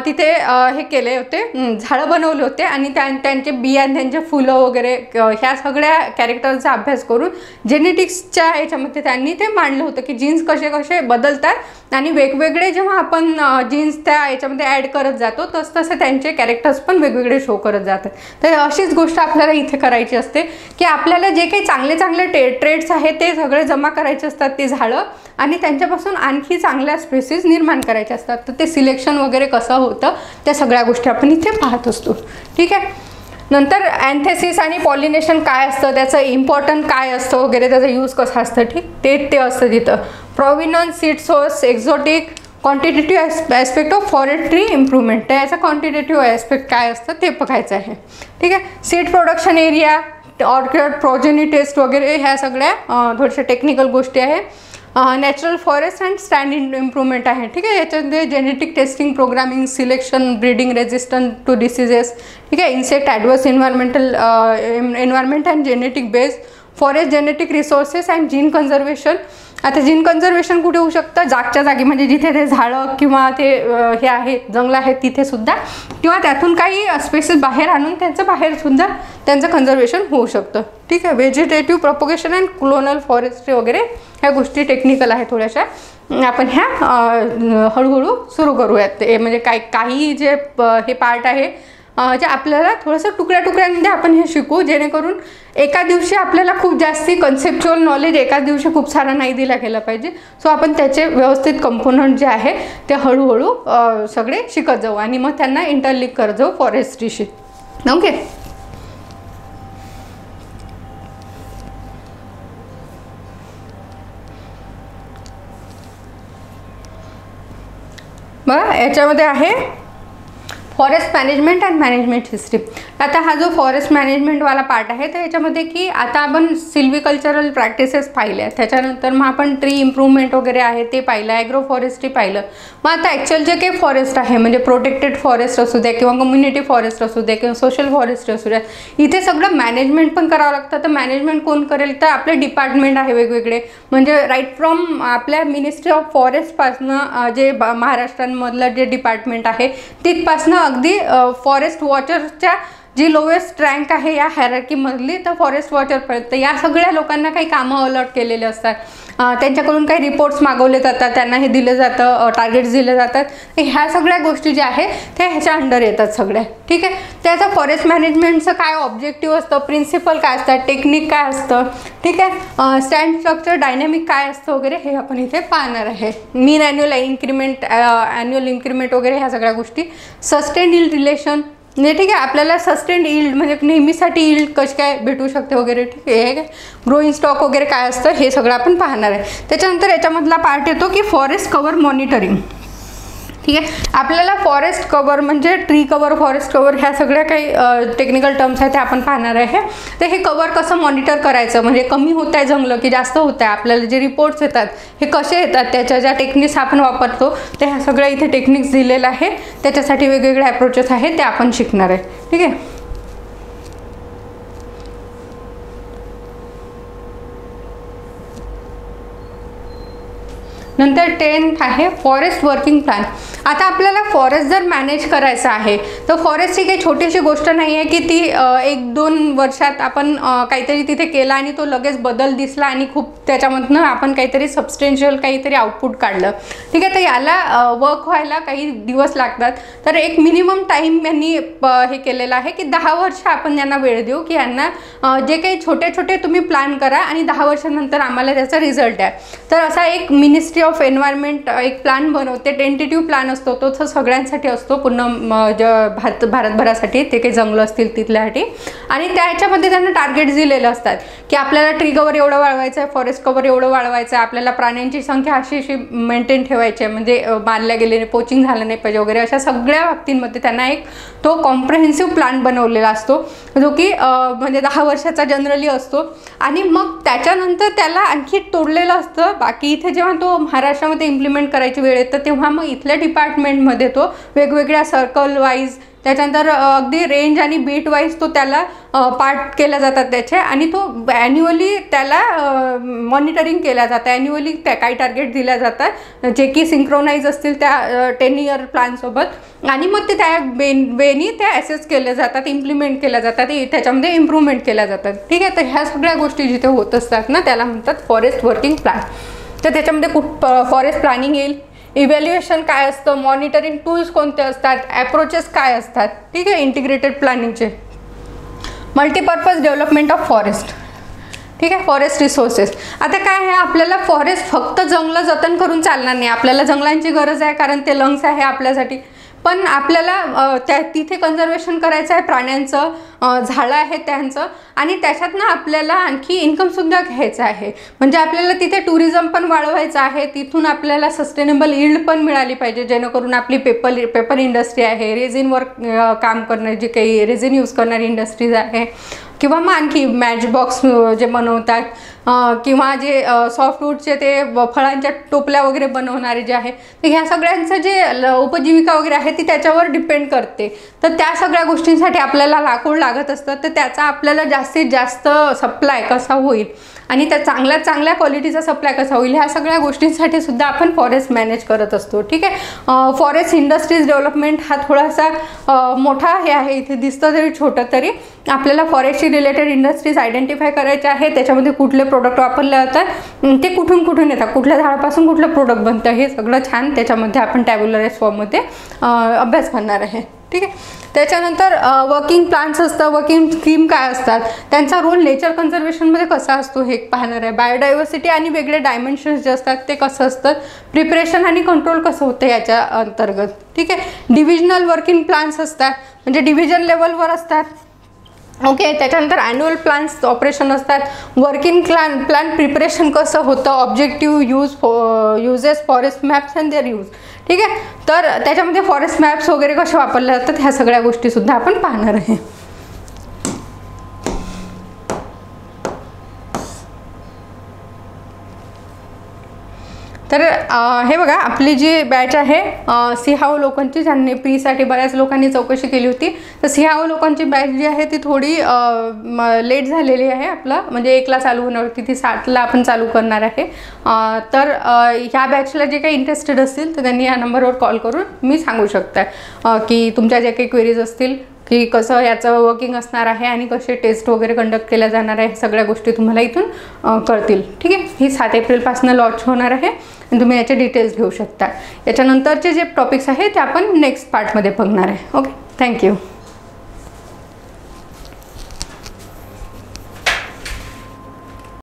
तिथे हे केले होते, झाडं बनवले होते आणि त्यांचे बिया, त्यांचे फुलं वगैरे ह्या सगळ्या कॅरेक्टरचा अभ्यास करून जेनेटिक्सच्या याच्यामध्ये त्यांनी ते मांडलं होतं की जीन्स कसे कसे बदलतात आणि वेगवेगळे जेव्हा आपण जीन्स त्या याच्यामध्ये ॲड करत जातो तसं त्यांचे कॅरेक्टर्स पण वेगवेगळे शो करत जातात. तर अशीच गोष्ट आपल्याला इथे करायची असते की आपल्याला जे काही चांगले चांगले ट्रेड्स आहेत ते सगळे जमा करायचे असतात ते झाडं आणि त्यांच्यापासून आणखी चांगल्या स्पेसिस निर्माण करायचे असतात. तर ते सिलेक्शन वगैरे कसं होतं त्या सगळ्या गोष्टी आपण इथे पाहत असतो. ठीक आहे. नंतर अँथेसिस आणि पॉलिनेशन काय असतं, त्याचं इम्पॉर्टंट काय असतं वगैरे, त्याचा यूज कसा असतं, ठीक ते असतं तिथं. Provenance, seed source, exotic, quantitative aspect of forestry improvement. त्याचा क्वांटिटेटिव्ह ॲस्पेक्ट काय असतं ते बघायचं आहे. ठीक आहे. Seed production area, orchard progeny test वगैरे ह्या सगळ्या थोड्याशा टेक्निकल गोष्टी आहे. Natural forest and stand improvement आहे. ठीक आहे. याच्यामध्ये genetic testing, programming, selection, breeding, resistant to diseases. ठीक आहे. Insect, adverse environment and genetic base, forest genetic resources and gene conservation. आता जीन कन्झर्वेशन कुठे होऊ शकतं, जागच्या जागी, म्हणजे जिथे ते झाडं किंवा ते हे आहेत जंगल आहेत तिथे सुद्धा, किंवा त्यातून काही स्पेसिस बाहेर आणून त्यांचं बाहेरसुद्धा त्यांचं कन्झर्वेशन होऊ शकतं. ठीक आहे. Vegetative propagation and clonal forestry वगैरे ह्या गोष्टी टेक्निकल आहे थोड्याशा. आपण ह्या हळूहळू सुरू करूयात. म्हणजे काही जे हे पार्ट आहे जे आपल्याला थोडंसं तुकड्या तुकड्यांमध्ये आपण हे शिकू, जेणेकरून एका दिवशी आपल्याला खूप जास्ती कन्सेप्च्युअल नॉलेज एका दिवशी खूप सारा नाही दिला गेला पाहिजे. सो आपण त्याचे व्यवस्थित कंपोनंट जे आहे ते हळूहळू सगळे शिकत जाऊ आणि मग त्यांना इंटरलिंक करत जाऊ फॉरेस्ट्रीशी. ओके. बघा याच्यामध्ये आहे forest management and management history. आता हा जो फॉरेस्ट मॅनेजमेंटवाला पार्ट आहे तर याच्यामध्ये की आता आपण सिल्व्हिकल्चरल प्रॅक्टिसेस पाहिल्या, त्याच्यानंतर मग आपण ट्री इम्प्रूव्हमेंट वगैरे आहे ते पाहिलं, ॲग्रो फॉरेस्ट्री पाहिलं. मग आता ॲक्च्युअल जे काही फॉरेस्ट आहे म्हणजे प्रोटेक्टेड फॉरेस्ट असू द्या किंवा कम्युनिटी फॉरेस्ट असू द्या किंवा सोशल फॉरेस्ट असू द्या, इथे सगळं मॅनेजमेंट पण करावं लागतं. तर मॅनेजमेंट कोण करेल, तर आपले डिपार्टमेंट आहे वेगवेगळे, म्हणजे राईट फ्रॉम आपल्या मिनिस्ट्री ऑफ फॉरेस्टपासनं जे महाराष्ट्रामधलं जे डिपार्टमेंट आहे तिथपासनं अगदी फॉरेस्ट वॉचरच्या जी लोवेस्ट रँक आहे या हायरार्कीमधली तर फॉरेस्ट वॉचरपर्यंत या सगळ्या लोकांना काही कामं अलॉट केलेले असतात. त्यांच्याकडून काही रिपोर्ट्स मागवले जातात, त्यांना हे दिलं जातं, टार्गेट्स दिले जातात. ह्या सगळ्या गोष्टी ज्या आहेत त्या ह्याच्या अंडर येतात सगळ्या. ठीक आहे. त्याचं फॉरेस्ट मॅनेजमेंटचं काय ऑब्जेक्टिव्ह असतं, प्रिन्सिपल काय असतात, टेक्निक काय असतं, ठीक आहे, स्टँड स्ट्रक्चर, डायनॅमिक काय असतं वगैरे हे आपण इथे पाहणार आहे. मीन ॲन्युअल इन्क्रीमेंट वगैरे ह्या सगळ्या गोष्टी. सस्टेन यील्ड रिलेशन, म्हणजे ठीक आहे आपल्याला सस्टेंड यील्ड म्हणजे नेहमीसाठी यील्ड कशी काय भेटू शकते वगैरे, ठीक आहे. हे काय ग्रोईंग स्टॉक वगैरे काय असतं हे सगळं आपण पाहणार आहे. त्याच्यानंतर याच्यामधला पार्ट येतो की फॉरेस्ट कव्हर मॉनिटरिंग. ठीक आहे. आपल्याला फॉरेस्ट कव्हर म्हणजे ट्री कव्हर, फॉरेस्ट कव्हर ह्या सगळ्या काही टेक्निकल टर्म्स आहेत ते आपण पाहणार आहे. तर हे कव्हर कसं मॉनिटर करायचं, म्हणजे कमी होत आहे जंगलं की जास्त होत आहे, आपल्याला जे रिपोर्ट्स येतात हे कसे येतात, त्याच्या ज्या टेक्निक्स आपण वापरतो ते ह्या सगळ्या इथे टेक्निक्स दिलेलं आहे. त्याच्यासाठी वेगवेगळे अप्रोचेस आहेत ते आपण शिकणार आहे. ठीक आहे. नंतर 10th आहे फॉरेस्ट वर्किंग प्लॅन. आता आपल्याला फॉरेस्ट जर मॅनेज करायचं आहे तर फॉरेस्ट ही काही छोटीशी गोष्ट नाही आहे की ती 1-2 वर्षात आपण काहीतरी तिथे केला आणि तो लगेच बदल दिसला आणि खूप त्याच्यामधनं आपण काहीतरी सबस्टेन्शियल काहीतरी आउटपुट काढलं. ठीक आहे. तर याला वर्क व्हायला काही दिवस लागतात. तर एक मिनिमम टाईम यांनी हे केलेलं आहे की 10 वर्ष आपण यांना वेळ देऊ की यांना जे काही छोटे छोटे तुम्ही प्लॅन करा आणि 10 वर्षानंतर आम्हाला त्याचा रिझल्ट आहे. तर असा एक मिनिस्ट्री ऑफ एन्व्हायरमेंट एक प्लॅन बनवते. टेंटेटिव्ह प्लॅन असतो तो सगळ्यांसाठी असतो, पूर्ण भारतभरासाठी, ते काही जंगलं असतील तिथल्यासाठी. आणि त्याच्यामध्ये त्यांना टार्गेट्स दिलेले असतात की आपल्याला ट्री कव्हर एवढं वाढवायचं आहे, फॉरेस्ट कव्हर एवढं वाढवायचं आहे, आपल्याला प्राण्यांची संख्या अशी मेंटेन ठेवायची आहे, म्हणजे मारल्या गेलेले पोचिंग झालं नाही पाहिजे वगैरे. अशा सगळ्या बाबतींमध्ये त्यांना एक तो कॉम्प्रेहेन्सिव्ह प्लॅन बनवलेला असतो जो की म्हणजे 10 वर्षाचा जनरली असतो. आणि मग त्याच्यानंतर त्याला आणखी तोडलेलं असतं. बाकी इथे जेव्हा तो महाराष्ट्रामध्ये इम्प्लिमेंट करायची वेळ येतं तेव्हा मग इथल्या डिपार्टमेंटमध्ये तो वेगवेगळ्या सर्कल वाईज त्याच्यानंतर अगदी रेंज आणि बीट वाईज तो त्याला पार्ट केल्या जातात त्याचे, आणि तो ॲन्युअली त्याला मॉनिटरिंग केल्या जातं. ॲन्युअली त्या काही टार्गेट दिल्या जातात जे की सिंक्रोनाइज असतील त्या 10 इयर प्लॅनसोबत, आणि मग ते त्या वेनी त्या ॲसेस केल्या जातात, इम्प्लिमेंट केल्या जातात, त्याच्यामध्ये इम्प्रूव्हमेंट केल्या जातात. ठीक आहे. तर ह्या सगळ्या गोष्टी जिथे होत असतात ना त्याला म्हणतात फॉरेस्ट वर्किंग प्लॅन. तर त्याच्यामध्ये फॉरेस्ट प्लॅनिंग येईल, इव्हॅल्युएशन काय असतं, मॉनिटरिंग टूल्स कोणते असतात, ॲप्रोचेस काय असतात. ठीक आहे. इंटिग्रेटेड प्लॅनिंगचे मल्टीपर्पज डेव्हलपमेंट ऑफ फॉरेस्ट. ठीक आहे. Forest resources. आता काय आहे, आपल्याला फॉरेस्ट फक्त जंगलं जतन करून चालणार नाही. आपल्याला जंगलांची गरज आहे कारण ते लंग्स आहे आपल्यासाठी, पण आपल्याला तिथे कन्झर्वेशन करायचं आहे प्राण्यांचं, झाडं आहेत त्यांचं, आणि त्याच्यातनं आपल्याला आणखी इन्कमसुद्धा घ्यायचं आहे. म्हणजे आपल्याला तिथे टुरिझम पण वाढवायचं आहे, तिथून आपल्याला सस्टेनेबल यील्ड पण मिळाली पाहिजे, जेणेकरून आपली पेपर इंडस्ट्री आहे, रेझिनवर काम करणारी जी काही रेझिन यूज करणारी इंडस्ट्रीज आहे, किंवा मग आणखी मॅच बॉक्स जे बनवतात, किंवा जे सॉफ्टवूडचे ते फळांच्या टोपल्या वगैरे बनवणारे जे आहे, तर ह्या सगळ्यांचं जे उपजीविका वगैरे आहे ती त्याच्यावर डिपेंड करते. तर त्या सगळ्या गोष्टींसाठी आपल्याला लाकूड लागत असतं. तर त्याचा आपल्याला जास्तीत जास्त सप्लाय कसा होईल आणि त्या चांगल्या क्वालिटीचा सप्लाय कसा होईल, ह्या सगळ्या गोष्टींसाठी सुद्धा आपण फॉरेस्ट मॅनेज करत असतो. ठीक आहे. फॉरेस्ट इंडस्ट्रीज डेव्हलपमेंट हा थोडासा मोठा हे आहे, इथे दिसतं तरी छोटं, तरी आपल्याला फॉरेस्टशी रिलेटेड इंडस्ट्रीज आयडेंटिफाय करायचे आहे. त्याच्यामध्ये कुठले प्रोडक्ट वापरले जातात, ते कुठून येतात, कुठल्या झाडापासून कुठलं प्रोडक्ट बनतं, हे सगळं छान त्याच्यामध्ये आपण टॅब्युलर फॉर्ममध्ये अभ्यास करणार आहे. ठीक आहे. त्याच्यानंतर वर्किंग प्लान्स असतं, वर्किंग स्कीम काय असतात, त्यांचा रोल नेचर कन्झर्वेशनमध्ये कसा असतो हे पाहणार आहे. बायोडायव्हर्सिटी आणि वेगळे डायमेन्शन्स जे असतात ते कसं असतात, प्रिपरेशन आणि कंट्रोल कसं होतं याच्या अंतर्गत. ठीक आहे. डिव्हिजनल वर्किंग प्लान्स असतात, म्हणजे डिव्हिजन लेवलवर असतात. ओके. त्याच्यानंतर ॲन्युअल प्लॅन्स ऑपरेशन असतात. वर्किंग प्लॅन प्रिपरेशन कसं होतं, objective uses forest maps and their use. ठीक आहे. तर त्याच्यामध्ये फॉरेस्ट मॅप्स वगैरे कसे वापरले जातात ह्या सगळ्या गोष्टीसुद्धा आपण पाहणार आहे. तर हे बघा, आपली जी बॅच आहे सिंहावलोकनची, ज्यांनी प्रीसाठी बऱ्याच लोकांनी चौकशी केली होती. तर सिंहावलोकनची बॅच जी आहे ती थोडी लेट झालेली आहे. आपलं म्हणजे 1ला चालू होणार होती, ती 7ला आपण चालू करणार आहे. तर ह्या बॅचला जे काही इंटरेस्टेड असतील तर त्यांनी या नंबरवर कॉल करून मी सांगू शकता की तुमच्या ज्या काही क्वेरीज असतील की कसं याचं वर्किंग असणार आहे आणि कसे टेस्ट वगैरे कंडक्ट केल्या जाणार आहे, सगळ्या गोष्टी तुम्हाला इथून कळतील. ठीक आहे. ही 7 एप्रिलपासून लॉन्च होणार आहे आणि तुम्ही याचे डिटेल्स घेऊ शकता. याच्यानंतरचे जे टॉपिक्स आहेत ते आपण नेक्स्ट पार्टमध्ये बघणार आहे. ओके. थँक्यू.